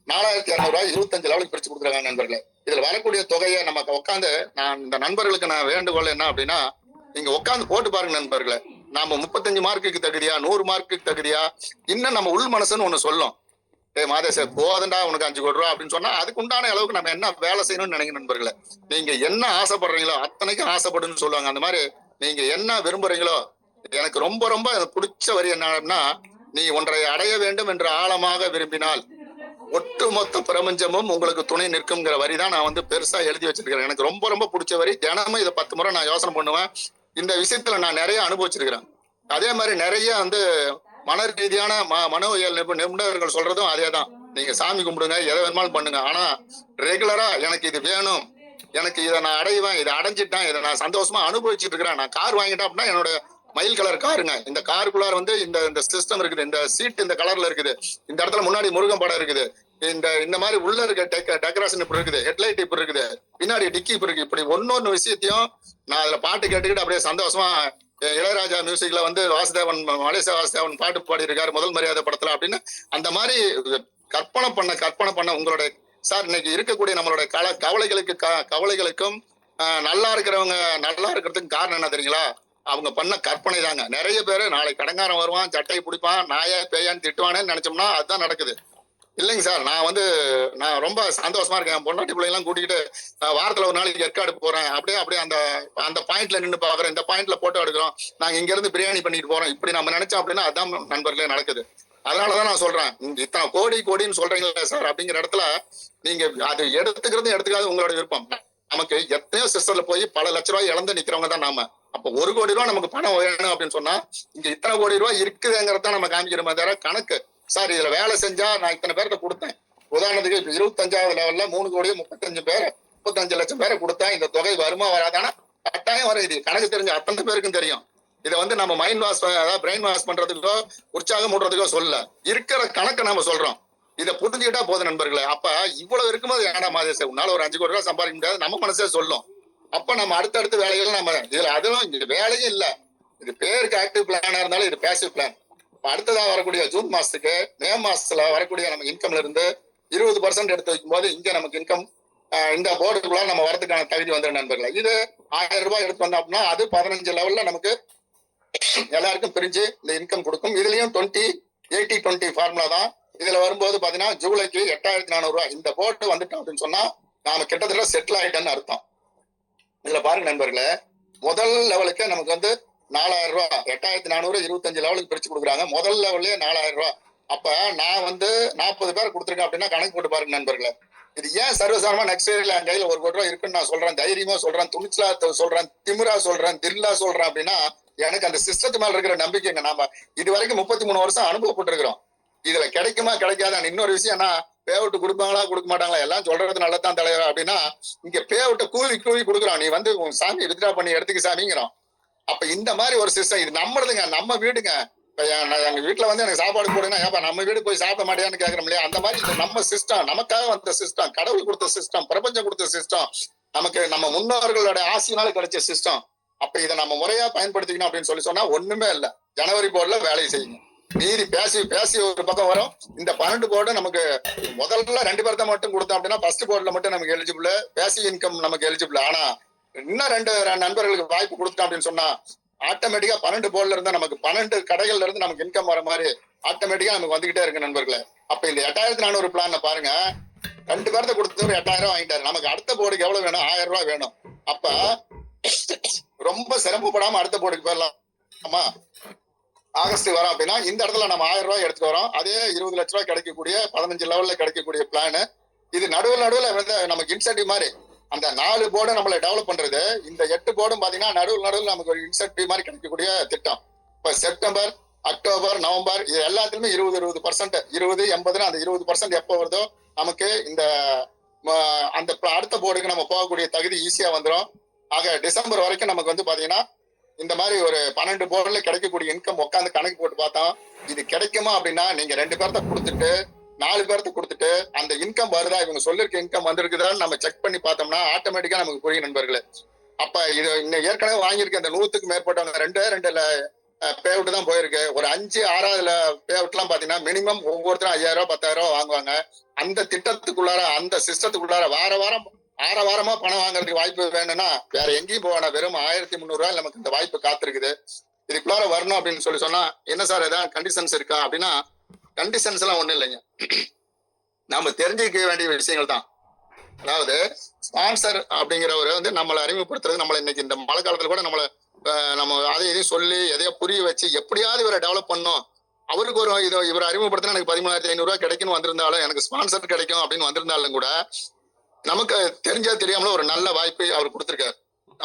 4200 ரூபாய் 25 லெவலுக்கு பிரிச்சு கொடுக்குறாங்க நண்பர்களே. இதுல வரக்கூடிய தொகையை நமக்கு உட்காந்து நான் இந்த நண்பர்களுக்கு நான் வேண்டுகோள் என்ன அப்படின்னா நீங்க உட்காந்து போட்டு பாருங்க நண்பர்களே. நாம 35 மார்க்குக்கு தகுதியா 100 மார்க்குக்கு தகுதியா இன்னும் நம்ம உள் மனசுன்னு ஒண்ணு சொல்லும். மாதேச போதண்டா உனக்கு 5 கோடி ரூபா அப்படின்னு சொன்னா அதுக்கு உண்டான அளவுக்கு நம்ம என்ன வேலை செய்யணும்னு நினைக்கிறேன் நண்பர்களே. நீங்க என்ன ஆசைப்படுறீங்களோ அத்தனைக்கும் ஆசைப்படுன்னு சொல்லுவாங்க. அந்த மாதிரி நீங்க என்ன விரும்புறீங்களோ எனக்கு ரொம்ப ரொம்ப பிடிச்ச வரி என்னன்னா நீ ஒன்றை அடைய வேண்டும் என்று ஆழமாக விரும்பினால் ஒட்டுமொத்த பிரபஞ்சமும் உங்களுக்கு துணை நிற்கும்ங்கிற வரி தான் நான் வந்து பெருசா எழுதி வச்சிருக்கிறேன். எனக்கு ரொம்ப ரொம்ப பிடிச்ச வரி. தினமும் இதை 10 முறை நான் யோசனை பண்ணுவேன். இந்த விஷயத்துல நான் நிறைய அனுபவிச்சிருக்கிறேன். அதே மாதிரி நிறைய வந்து மன ரீதியான மனோவியல் நிபுணர்கள் சொல்றதும் அதே தான். நீங்க சாமி கும்பிடுங்க, எதை வேணுமாலும் பண்ணுங்க, ஆனா ரெகுலரா எனக்கு இது வேணும், எனக்கு இதை நான் அடைவேன், இதை அடைஞ்சிட்டேன், இதை நான் சந்தோஷமா அனுபவிச்சுட்டு இருக்கிறேன். நான் கார் வாங்கிட்டேன் அப்படின்னா என்னோட மயில் கலர் காருங்க. இந்த காருக்குள்ளார வந்து இந்த சிஸ்டம் இருக்குது, இந்த சீட் இந்த கலர்ல இருக்குது, இந்த இடத்துல முன்னாடி முருகன் படம் இருக்குது, இந்த மாதிரி உள்ள இருக்க டெக்கரேஷன் இப்படி இருக்குது, ஹெட்லைட் இப்படி இருக்குது, பின்னாடி டிக்கி இப்படி இருக்கு. இப்படி ஒன்னொன்னு விஷயத்தையும் நான் அதுல பாட்டு கேட்டுக்கிட்டு அப்படியே சந்தோஷமா இளையராஜா மியூசிக்ல வந்து வாசுதேவன் மலேசியா வாசுதேவன் பாட்டு பாடி இருக்காரு முதல் மரியாதை படத்துல அப்படின்னு அந்த மாதிரி கற்பனை பண்ண உங்களுடைய சார் இன்னைக்கு இருக்கக்கூடிய நம்மளுடைய கவலைகளுக்கும் நல்லா இருக்கிறவங்க நல்லா இருக்கிறதுக்கு காரணம் என்ன தெரியுங்களா? அவங்க பண்ண கற்பனை தாங்க. நிறைய பேரு நாளை கடங்காரம் வருவான், சட்டையை பிடிப்பான், நாயா பேயான்னு திட்டுவானேன்னு நினைச்சோம்னா அதுதான் நடக்குது. இல்லைங்க சார், நான் ரொம்ப சந்தோஷமா இருக்கேன். பொண்டாட்டி பிள்ளைங்களாம் கூட்டிக்கிட்டு வாரத்துல ஒரு நாளைக்கு ஏற்காடு போறேன், அப்படியே அந்த பாயிண்ட்ல நின்று பாக்குறேன், இந்த பாயிண்ட்ல போட்டோ எடுக்கிறோம், நாங்க இங்க இருந்து பிரியாணி பண்ணிட்டு போறோம். இப்படி நம்ம நினைச்சோம் அப்படின்னா அதான் நண்பர்களே நடக்குது. அதனாலதான் நான் சொல்றேன், இத்தனை கோடின்னு சொல்றீங்களே சார் அப்படிங்கிற இடத்துல நீங்க அது எடுத்துக்காது உங்களோட விருப்பம். நமக்கு எத்தனையோ சிஸ்டர்ல போய் பல லட்ச ரூபாய் இழந்து நிக்கிறவங்க தான் நாம. அப்ப 1 கோடி ரூபாய் நமக்கு பணம் வேணும் அப்படின்னு சொன்னா இங்க இத்தனை கோடி ரூபாய் இருக்குதுங்கிறத நம்ம காமிக்கிற மாதிரி கணக்கு. சார் இதுல வேலை செஞ்சா நான் இத்தனை பேர்கிட்ட கொடுத்தேன். உதாரணத்துக்கு 25வது லெவல்ல 3 கோடி 35 லட்சம் பேரை கொடுத்தா இந்த தொகை வருமா வராதானா கட்டாயம் வரும். இது கணக்கு தெரிஞ்ச அத்தனை பேருக்கும் தெரியும். இதை வந்து நம்ம மைண்ட் வாஷ், அதாவது பிரெயின் வாஷ் பண்றதுக்கோ உற்சாகம் மூடுறதுக்கோ சொல்ல, இருக்கிற கணக்கை நம்ம சொல்றோம். இதை புரிஞ்சுக்கிட்டா போதும் நண்பர்களே. அப்ப இவ்வளவு இருக்கும்போது ஏடா மாதிரி உன்னால ஒரு 5 கோடி ரூபாய் சம்பாதிக்க முடியாது நம்ம மனசே சொல்லும். அப்ப நம்ம அடுத்தடுத்த வேலைகள் நம்ம இதுல அதுவும் இங்க வேலையும் இல்ல. இது பேருக்கு ஆக்டிவ் பிளானா இருந்தாலும் இது பேசிவ் பிளான். அடுத்ததா வரக்கூடிய ஜூன் மாசத்துக்கு மே மாசத்துல வரக்கூடிய நம்ம இன்கம்ல இருந்து 20% எடுத்து வைக்கும் போது இங்க நமக்கு இன்கம் இந்த போர்டுக்குள்ள நம்ம வரதுக்கான தகுதி வந்துடும் நண்பர்களே. இது 1000 ரூபாய் எடுத்து வந்தோம் அப்படின்னா அது 15 லெவல்ல நமக்கு எல்லாருக்கும் பிரிஞ்சு இந்த இன்கம் கொடுக்கும். இதுலயும் 20-80-20 ஃபார்முலா தான். இதுல வரும்போது பாத்தீங்கன்னா ஜூலைக்கு 8400 ரூபாய் இந்த போர்டு வந்துட்டோம் அப்படின்னு சொன்னா நாம கிட்டத்தட்ட செட்டில் ஆயிட்டோம்னு அர்த்தம். இதுல பாருங்க நண்பர்களே, முதல் லெவலுக்கு நமக்கு வந்து 4000 ரூபாய் 8400 25 லெவலுக்கு பிரிச்சு கொடுக்குறாங்க. முதல் லெவல்லே 4000 ரூபாய். அப்ப நான் வந்து 40 பேர் கொடுத்துருக்கேன் அப்படின்னா கணக்கு போட்டு பாருங்க நண்பர்களே. இது ஏன் சர்வசாரமா நெக்ஸ்ட் இயர்ல என் கையில 1 கோடி ரூபாய் இருக்குன்னு நான் சொல்றேன், தைரியமா சொல்றேன், துணிச்சலா சொல்றேன், திமிரா சொல்றேன், தில்லா சொல்றேன் அப்படின்னா எனக்கு அந்த சிஸ்டத்து மேல இருக்கிற நம்பிக்கைங்க. நாம இது வரைக்கும் 33 வருஷம் அனுபவப்பட்டிருக்கிறோம். இதுல கிடைக்குமா கிடைக்காத இன்னொரு விஷயம், பே அவுட் கொடுப்பாங்களா கொடுக்க மாட்டாங்களா எல்லாம் சொல்றது நல்லதான் தலைவர் அப்படின்னா இங்க பே அவுட்டை கூவி கொடுக்குறோம். நீ வந்து உன் சாமி வித்ரா பண்ணி எடுத்துக்க சாமிங்கிறோம். அப்ப இந்த மாதிரி ஒரு சிஸ்டம் இது நம்மளுதுங்க, நம்ம வீடுங்க. எங்க வீட்டுல வந்து எனக்கு சாப்பாடு போடுங்கன்னா ஏப்பா நம்ம வீடு போய் சாப்பிட மாட்டியான்னு கேட்கறோம் இல்லையா? அந்த மாதிரி நம்ம சிஸ்டம், நமக்காக வந்த சிஸ்டம், கடவுள் கொடுத்த சிஸ்டம், பிரபஞ்சம் கொடுத்த சிஸ்டம், நமக்கு நம்ம முன்னோர்களோட ஆசையினால கிடைச்ச சிஸ்டம். அப்ப இதை நம்ம முறையா பயன்படுத்திக்கணும் அப்படின்னு சொன்னா ஒண்ணுமே இல்லை. ஜனவரி போர்டுல வேலையை செய்யுங்க. மீதி பேசி ஒரு பக்கம் வரும். இந்த 12 போர்டு நமக்கு முதல்ல 2 பேர்த்த மட்டும் கொடுத்தோம் அப்படின்னா ஃபர்ஸ்ட் போர்டுல மட்டும் நமக்கு எலிஜிபிள், பேசிவ் இன்கம் நமக்கு எலிஜிபிள். ஆனா இன்னும் 2 நண்பர்களுக்கு வாய்ப்பு கொடுத்தோம் அப்படின்னு சொன்னா ஆட்டோமேட்டிக்கா 12 போர்டுல இருந்து நமக்கு 12 கடைகள்ல இருந்து நமக்கு இன்கம் வர மாதிரி ஆட்டோமேட்டிக்கா நமக்கு வந்துகிட்டே இருக்கு நண்பர்களே. அப்ப இந்த 8400 பிளான் பாருங்க, 2 பேர்த்த கொடுத்தவர் 8000 வாங்கிட்டாரு. நமக்கு அடுத்த போர்டுக்கு எவ்வளவு வேணும்? 1000 ரூபாய் வேணும். அப்ப ரொம்ப சிரமப்படாம அடுத்த போர்டுக்கு போயிடலாம். ஆமா, ஆகஸ்ட் வரோம் அப்படின்னா இந்த இடத்துல நம்ம 1000 ரூபாய் எடுத்துட்டு வரோம். அதே 20 லட்ச ரூபாய் கிடைக்கக்கூடிய 15 லெவல்ல கிடைக்கக்கூடிய பிளான். இது நடுவுல வந்து நமக்கு இன்சென்டிவ் மாதிரி அந்த 4 போர்டை நம்மளை டெவலப் பண்றது. இந்த 8 போர்டும் பாத்தீங்கன்னா நடுவில் நமக்கு ஒரு இன்சென்டிவ் மாதிரி கிடைக்கக்கூடிய திட்டம். இப்ப செப்டம்பர், அக்டோபர், நவம்பர் இது எல்லாத்துலயுமே 20% 20-80 அந்த 20% எப்போ வருதோ நமக்கு இந்த அந்த அடுத்த போர்டுக்கு நம்ம போகக்கூடிய தகுதி ஈஸியா வந்துடும். ஆக டிசம்பர் வரைக்கும் நமக்கு வந்து பாத்தீங்கன்னா இந்த மாதிரி ஒரு 12 போர்டுல கிடைக்கக்கூடிய இன்கம் உட்காந்து கணக்கு போட்டு பார்த்தோம். இது கிடைக்குமா அப்படின்னா நீங்க 2 பேர்த்த கொடுத்துட்டு 4 பேர்த்த கொடுத்துட்டு அந்த இன்கம் வருதா, இவங்க சொல்லிருக்க இன்கம் வந்திருக்குதான்னு நம்ம செக் பண்ணி பார்த்தோம்னா ஆட்டோமேட்டிக்கா நமக்கு புரியும் நண்பர்களே. அப்ப இது இன்னும் ஏற்கனவே வாங்கியிருக்க அந்த 100க்கு மேற்பட்டவங்க 2 பே அவுட் தான் போயிருக்கு. ஒரு 5-6 பே அவுட் எல்லாம் பாத்தீங்கன்னா மினிமம் ஒவ்வொருத்தரும் 5000 ரூபாய் 10,000 ரூபாய் வாங்குவாங்க. அந்த திட்டத்துக்குள்ளார அந்த சிஸ்டத்துக்குள்ளார வாரமா பணம் வாங்குறதுக்கு வாய்ப்பு வேணும்னா வேற எங்கேயும் போவானா, வெறும் 1300 ரூபாய் நமக்கு இந்த வாய்ப்பு காத்திருக்குது. இதுக்குள்ளார வரணும் அப்படின்னு சொன்னா என்ன சார் ஏதாவது கண்டிஷன்ஸ் இருக்கா அப்படின்னா கண்டிஷன்ஸ் எல்லாம் ஒண்ணும் இல்லைங்க. நாம தெரிஞ்சுக்க வேண்டிய விஷயங்கள் தான். அதாவது ஸ்பான்சர் அப்படிங்கிறவர் வந்து நம்மளை அறிமுகப்படுத்துறது, நம்மளை இன்னைக்கு இந்த மழை காலத்துல கூட நம்ம அதை இதையும் சொல்லி எதையோ புரிய வச்சு எப்படியாவது இவரை டெவலப் பண்ணோம். அவருக்கு ஒரு இவரை அறிமுகப்படுத்தினா எனக்கு 13,500 ரூபாய் கிடைக்குன்னு வந்திருந்தாலும், எனக்கு ஸ்பான்சர் கிடைக்கும் அப்படின்னு வந்திருந்தாலும் கூட நமக்கு தெரிஞ்சது தெரியாமல ஒரு நல்ல வாய்ப்பை அவர் கொடுத்திருக்காரு.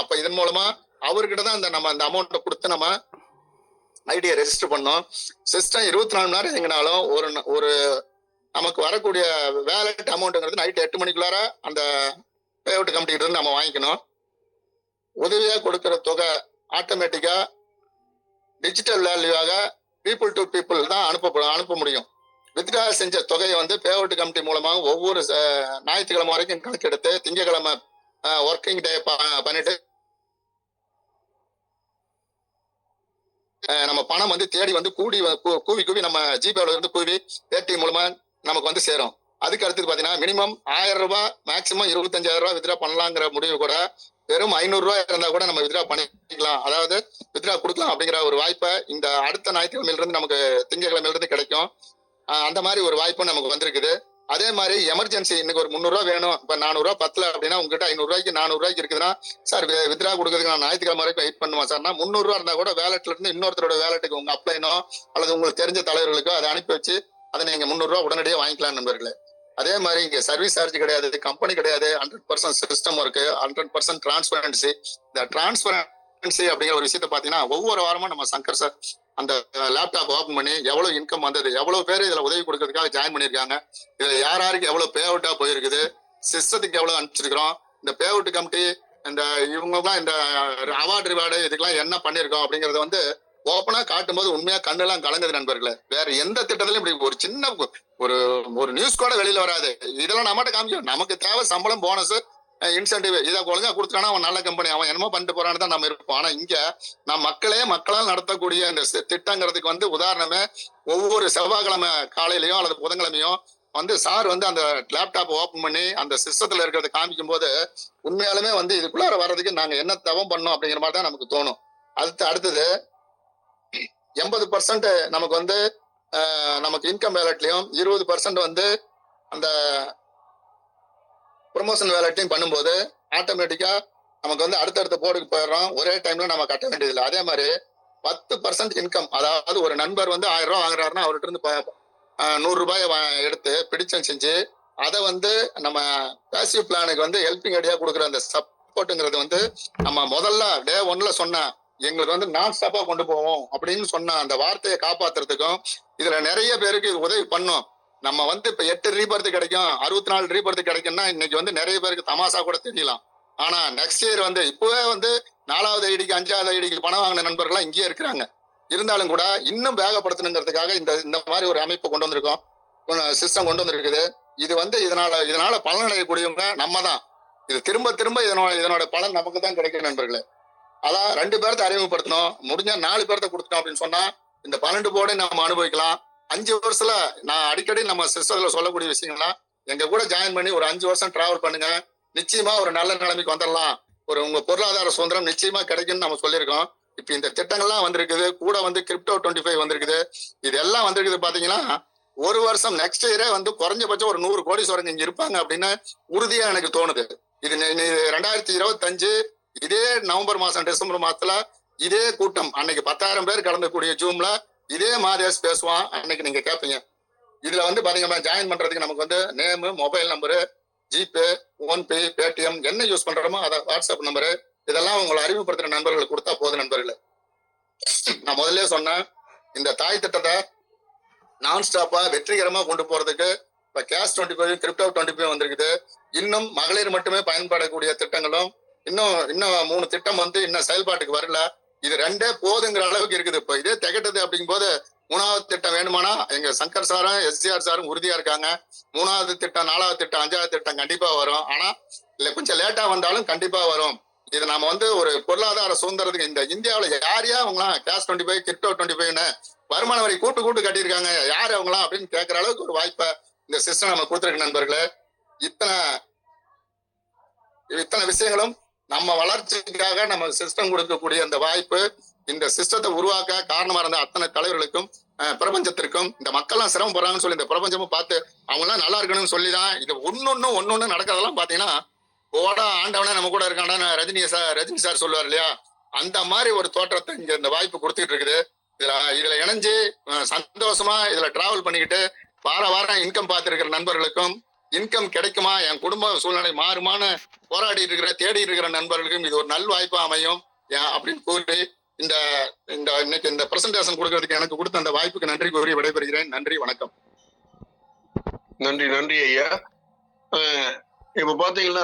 அப்ப இதன் மூலமா அவர்கிட்ட தான் நம்ம அந்த அமௌண்ட்டை கொடுத்து நம்ம ஐடியா ரெஜிஸ்டர் பண்ணோம். சிஸ்டம் 24 மணி நேரம் எங்கனாலும் ஒரு நமக்கு வரக்கூடிய வேலட் அமௌண்ட்ங்கிறது நைட் 8 மணிக்குள்ளார அந்த பே அவுட் கமிட்டிகிட்ட இருந்து நம்ம வாங்கிக்கணும். உதவியா கொடுக்கிற தொகை ஆட்டோமேட்டிக்கா டிஜிட்டல் வேல்யூவாக பீப்புள் டு பீப்புள் தான் அனுப்ப முடியும். வித்ட்ரா செஞ்ச தொகையை வந்து பே அவுட் கமிட்டி மூலமாக ஒவ்வொரு ஞாயிற்றுக்கிழமை வரைக்கும் கணக்கெடுத்து திங்கக்கிழமை ஒர்க்கிங் டே பண்ணிட்டு நம்ம பணம் வந்து தேடி வந்து கூவி நம்ம ஜிபேல இருந்து கூவி ஏடிஎம் மூலமா நமக்கு வந்து சேரும். அதுக்கு அடுத்தது பாத்தீங்கன்னா மினிமம் 1000 ரூபாய் மேக்சிமம் 25,000 ரூபாய் வித்ட்ரா பண்ணலாங்கிற முடிவு கூட வெறும் 500 ரூபாய் இருந்தா கூட நம்ம வித்ட்ரா பண்ணிக்கலாம், அதாவது வித்ட்ரா கொடுக்கலாம் அப்படிங்கிற ஒரு வாய்ப்பை இந்த அடுத்த ஞாயிற்றுக்கிழமையில இருந்து நமக்கு திங்கக்கிழமையில இருந்து கிடைக்கும். அந்த மாதிரி ஒரு வாய்ப்பு நமக்கு வந்திருக்குது. அதே மாதிரி எமர்ஜென்சி இன்னைக்கு ஒரு 300 ரூபாய் வேணும், இப்ப 400 ரூபாய் பத்தல அப்படின்னா உங்ககிட்ட 500 ரூபாய்க்கு 400 ரூபாய்க்கு இருக்குதுன்னா சார் வித்ட்ரா கொடுக்கறதுக்கு நான் ஞாயிற்றுக்கிழமை வரைக்கும் வெயிட் பண்ணுவேன் சார்னா 300 ரூபாய் இருந்தா கூட வேலட்ல இருந்து இன்னொருத்தரோட வேலட்டுக்கு உங்க அப்ளைனோ அல்லது உங்களுக்கு தெரிஞ்ச தலைவர்களுக்கோ அதை அனுப்பி வச்சு அதை நீங்க 300 ரூபாய் உடனடியே வாங்கிக்கலாம் நண்பர்களே. அதே மாதிரி இங்க சர்வீஸ் சார்ஜ் கிடையாது, கம்பெனி கிடையாது, 100% சிஸ்டம் இருக்கு, 100% டிரான்ஸ்பரன்சி. இந்த டிரான்ஸ்பரண்ட் டிரான்ஸ்பரன்சி அப்படிங்கிற ஒரு விஷயத்த பாத்தீங்கன்னா ஒவ்வொரு வாரமும் நம்ம சங்கர் சார் அந்த லேப்டாப் ஓபன் பண்ணி எவ்வளவு இன்கம் வந்தது, எவ்வளவு பேர் இதுல உதவி கொடுக்கறதுக்காக ஜாயின் பண்ணிருக்காங்க, இதுல யாருக்கு எவ்வளவு பே அவுட்டா போயிருக்குது, சிஸ்டத்துக்கு எவ்வளவு அனுப்பிச்சிருக்கிறோம், இந்த பே அவுட் கமிட்டி இந்த இவங்க தான் இந்த அவார்டு ரிவார்டு இதுக்கெல்லாம் என்ன பண்ணிருக்கோம் அப்படிங்கறத வந்து ஓப்பனா காட்டும் போது உண்மையா கண்ணெல்லாம் கலங்குது நண்பர்களே. வேற எந்த திட்டத்திலும் இப்படி ஒரு சின்ன ஒரு ஒரு நியூஸ் கூட வெளியில வராது. இதெல்லாம் நம்மகிட்ட காமிக்கும். நமக்கு தேவை சம்பளம், போனஸ், இன்சென்டிவ் இதை ஒழுங்கா கொடுத்துட்டானா அவன் நல்ல கம்பெனி, அவன் என்னமோ பண்ணிட்டு போறான்னு தான் நம்ம இருப்போம். ஆனா இங்க நான் மக்களால் நடத்தக்கூடிய இந்த திட்டங்கிறதுக்கு வந்து உதாரணமே ஒவ்வொரு செவ்வாய்க்கிழமை காலையிலயும் அல்லது புதன்கிழமையும் வந்து சார் வந்து அந்த லேப்டாப் ஓபன் பண்ணி அந்த சிஸ்டத்துல இருக்கிறத காமிக்கும் போது உண்மையாலுமே வந்து இதுக்குள்ளார வர்றதுக்கு நாங்க என்ன தவம் பண்ணோம் அப்படிங்கிற மாதிரி தான் நமக்கு தோணும். அடுத்தது 80% நமக்கு வந்து நமக்கு இன்கம் வேலட்லயும் 20% வந்து அந்த ப்ரொமோஷன் வேலட்லையும் பண்ணும்போது ஆட்டோமேட்டிக்கா நமக்கு வந்து அடுத்தடுத்த போர்டுக்கு போயிடுறோம். ஒரே டைம்ல நம்ம கட்ட வேண்டியதில்லை. அதே மாதிரி 10% இன்கம், அதாவது ஒரு நண்பர் வந்து 1000 ரூபாய் வாங்குறாருன்னா அவர்கிட்ட இருந்து 100 ரூபாயை எடுத்து பிடிச்சம் செஞ்சு அதை வந்து நம்ம பேசிவ் பிளானுக்கு வந்து ஹெல்பிங் ஐடியா கொடுக்குற அந்த சப்போர்ட்டுங்கிறது வந்து நம்ம முதல்ல டே 1ல சொன்ன எங்களுக்கு வந்து நான் ஸ்டாப்பா கொண்டு போவோம் அப்படின்னு சொன்ன அந்த வார்த்தையை காப்பாத்துறதுக்கும் இதுல நிறைய பேருக்கு இது உதவி பண்ணும். நம்ம வந்து இப்ப 8 ரீபர்த் கிடைக்கும், 64 ரீபர்த் கிடைக்கும்னா இன்னைக்கு வந்து நிறைய பேருக்கு தமாசா கூட தெரியலாம். ஆனா நெக்ஸ்ட் இயர் வந்து இப்பவே வந்து 4வது ஐடிக்கு 5வது ஐடிக்கு பணம் வாங்கின நண்பர்கள்லாம் இங்கேயே இருக்கிறாங்க. இருந்தாலும் கூட இன்னும் வேகப்படுத்தணுங்கிறதுக்காக இந்த மாதிரி ஒரு அமைப்பு கொண்டு வந்திருக்கோம், சிஸ்டம் கொண்டு வந்திருக்குது. இது வந்து இதனால பலன் அடையக்கூடியவங்க நம்ம தான். இது திரும்ப திரும்ப இதனோட பலன் நமக்கு தான் கிடைக்கும் நண்பர்களே. அதான் 2 பேர்த்த அறிமுகப்படுத்தணும், முடிஞ்சா 4 பேர்த்த கொடுத்தோம் அப்படின்னு சொன்னா இந்த 12 போர்டை நம்ம அனுபவிக்கலாம். 5 வருஷத்துல நான் அடிக்கடி நம்ம சிஸ்டத்துல சொல்லக்கூடிய விஷயங்கள்லாம் எங்க கூட ஜாயின் பண்ணி ஒரு 5 வருஷம் டிராவல் பண்ணுங்க, நிச்சயமா ஒரு நல்ல நிலைமைக்கு வந்துடலாம், உங்க பொருளாதார சுதந்திரம் நிச்சயமா கிடைக்கும்னு நம்ம சொல்லியிருக்கோம். இப்ப இந்த திட்டங்கள்லாம் வந்திருக்குது, கூட வந்து கிரிப்டோ 25 வந்திருக்குது. இதெல்லாம் வந்திருக்குது பாத்தீங்கன்னா ஒரு வருஷம் நெக்ஸ்ட் இயரே வந்து குறைஞ்சபட்சம் ஒரு 100 கோடீஸ்வரங்க இங்க இருப்பாங்க அப்படின்னு உறுதியா எனக்கு தோணுது. இது 2025 இதே நவம்பர் மாசம் டிசம்பர் மாசத்துல இதே கூட்டம் அன்னைக்கு 10,000 பேர் கலந்துக்கூடிய ஜூம்ல இதே மாதிரியாஸ் பேசுவான். அன்னைக்கு நீங்க கேட்பீங்க. இதுல வந்து பாத்தீங்கன்னா ஜாயின் பண்றதுக்கு நமக்கு வந்து name, mobile number, GPay, PhonePe, Paytm என்ன யூஸ் பண்றோமோ அதை வாட்ஸ்அப் நம்பரு இதெல்லாம் உங்களை அறிமுகப்படுத்துற நண்பர்களுக்கு கொடுத்தா போதும் நண்பர்களே. நான் முதல்ல சொன்னேன், இந்த தாய் திட்டத்தை நான் ஸ்டாப்பா வெற்றிகரமா கொண்டு போறதுக்கு இப்ப கேஷ் 25 கிரிப்டோ 25 வந்திருக்குது. இன்னும் மகளிர் மட்டுமே பயன்படக்கூடிய திட்டங்களும் இன்னும் 3 திட்டம் வந்து இன்னும் செயல்பாட்டுக்கு வரல. இது 2 போதுங்கிற அளவுக்கு இருக்குது. இப்ப இதே திகட்டது அப்படிங்கும் போது 3வது திட்டம் வேணுமானா எங்க சங்கர் சாரும் எஸ்ஜிஆர் சாரும் உறுதியா இருக்காங்க. 3வது திட்டம், 4வது திட்டம், 5வது திட்டம் கண்டிப்பா வரும். ஆனா இல்ல கொஞ்சம் லேட்டா வந்தாலும் கண்டிப்பா வரும். இது நாம வந்து ஒரு பொருளாதார சுதந்திரத்துக்கு இந்த இந்தியாவில யாரையா அவங்களாம் கேஷ் 25 கிரிப்டோ 25ன்னு வருமான வரி கூட்டு கட்டியிருக்காங்க, யாரு அவங்களாம் அப்படின்னு கேட்கிற அளவுக்கு ஒரு வாய்ப்பை இந்த சிஸ்டம் நம்ம கொடுத்துருக்கு நண்பர்களே. இத்தனை விஷயங்களும் நம்ம வளர்ச்சிக்காக நம்ம சிஸ்டம் கொடுக்கக்கூடிய அந்த வாய்ப்பு, இந்த சிஸ்டத்தை உருவாக்க காரணமா இருந்த அத்தனை தலைவர்களுக்கும் பிரபஞ்சத்திற்கும் இந்த மக்கள்லாம் சிரமப்படுறாங்கன்னு சொல்லி இந்த பிரபஞ்சமும் பார்த்து அவங்களாம் நல்லா இருக்கணும்னு சொல்லிதான் இது ஒன்னொன்னு நடக்கிறதெல்லாம் பாத்தீங்கன்னா ஓடா ஆண்டவனே நம்ம கூட இருக்காண்டா ரஜினி சார் சொல்லுவார் இல்லையா, அந்த மாதிரி ஒரு தோற்றத்தை இங்க இந்த வாய்ப்பு கொடுத்துட்டு இருக்குது. இதுல இணைஞ்சு சந்தோஷமா இதுல டிராவல் பண்ணிக்கிட்டு வாரம் இன்கம் பார்த்திருக்கிற நண்பர்களுக்கும் இன்கம் கிடைக்குமா, என் குடும்ப சூழ்நிலை மாறுமான்னு போராடி இருக்கிற தேடி இருக்கிற நண்பர்களுக்கும் இது ஒரு நல் வாய்ப்பா அமையும் அப்படின்னு கூறி இன்னைக்கு இந்த பிரசன்டேஷன் கொடுக்கறதுக்கு எனக்கு கொடுத்த அந்த வாய்ப்புக்கு நன்றி கூறி விடைபெறுகிறேன். நன்றி, வணக்கம். நன்றி ஐயா. இப்ப பாத்தீங்கன்னா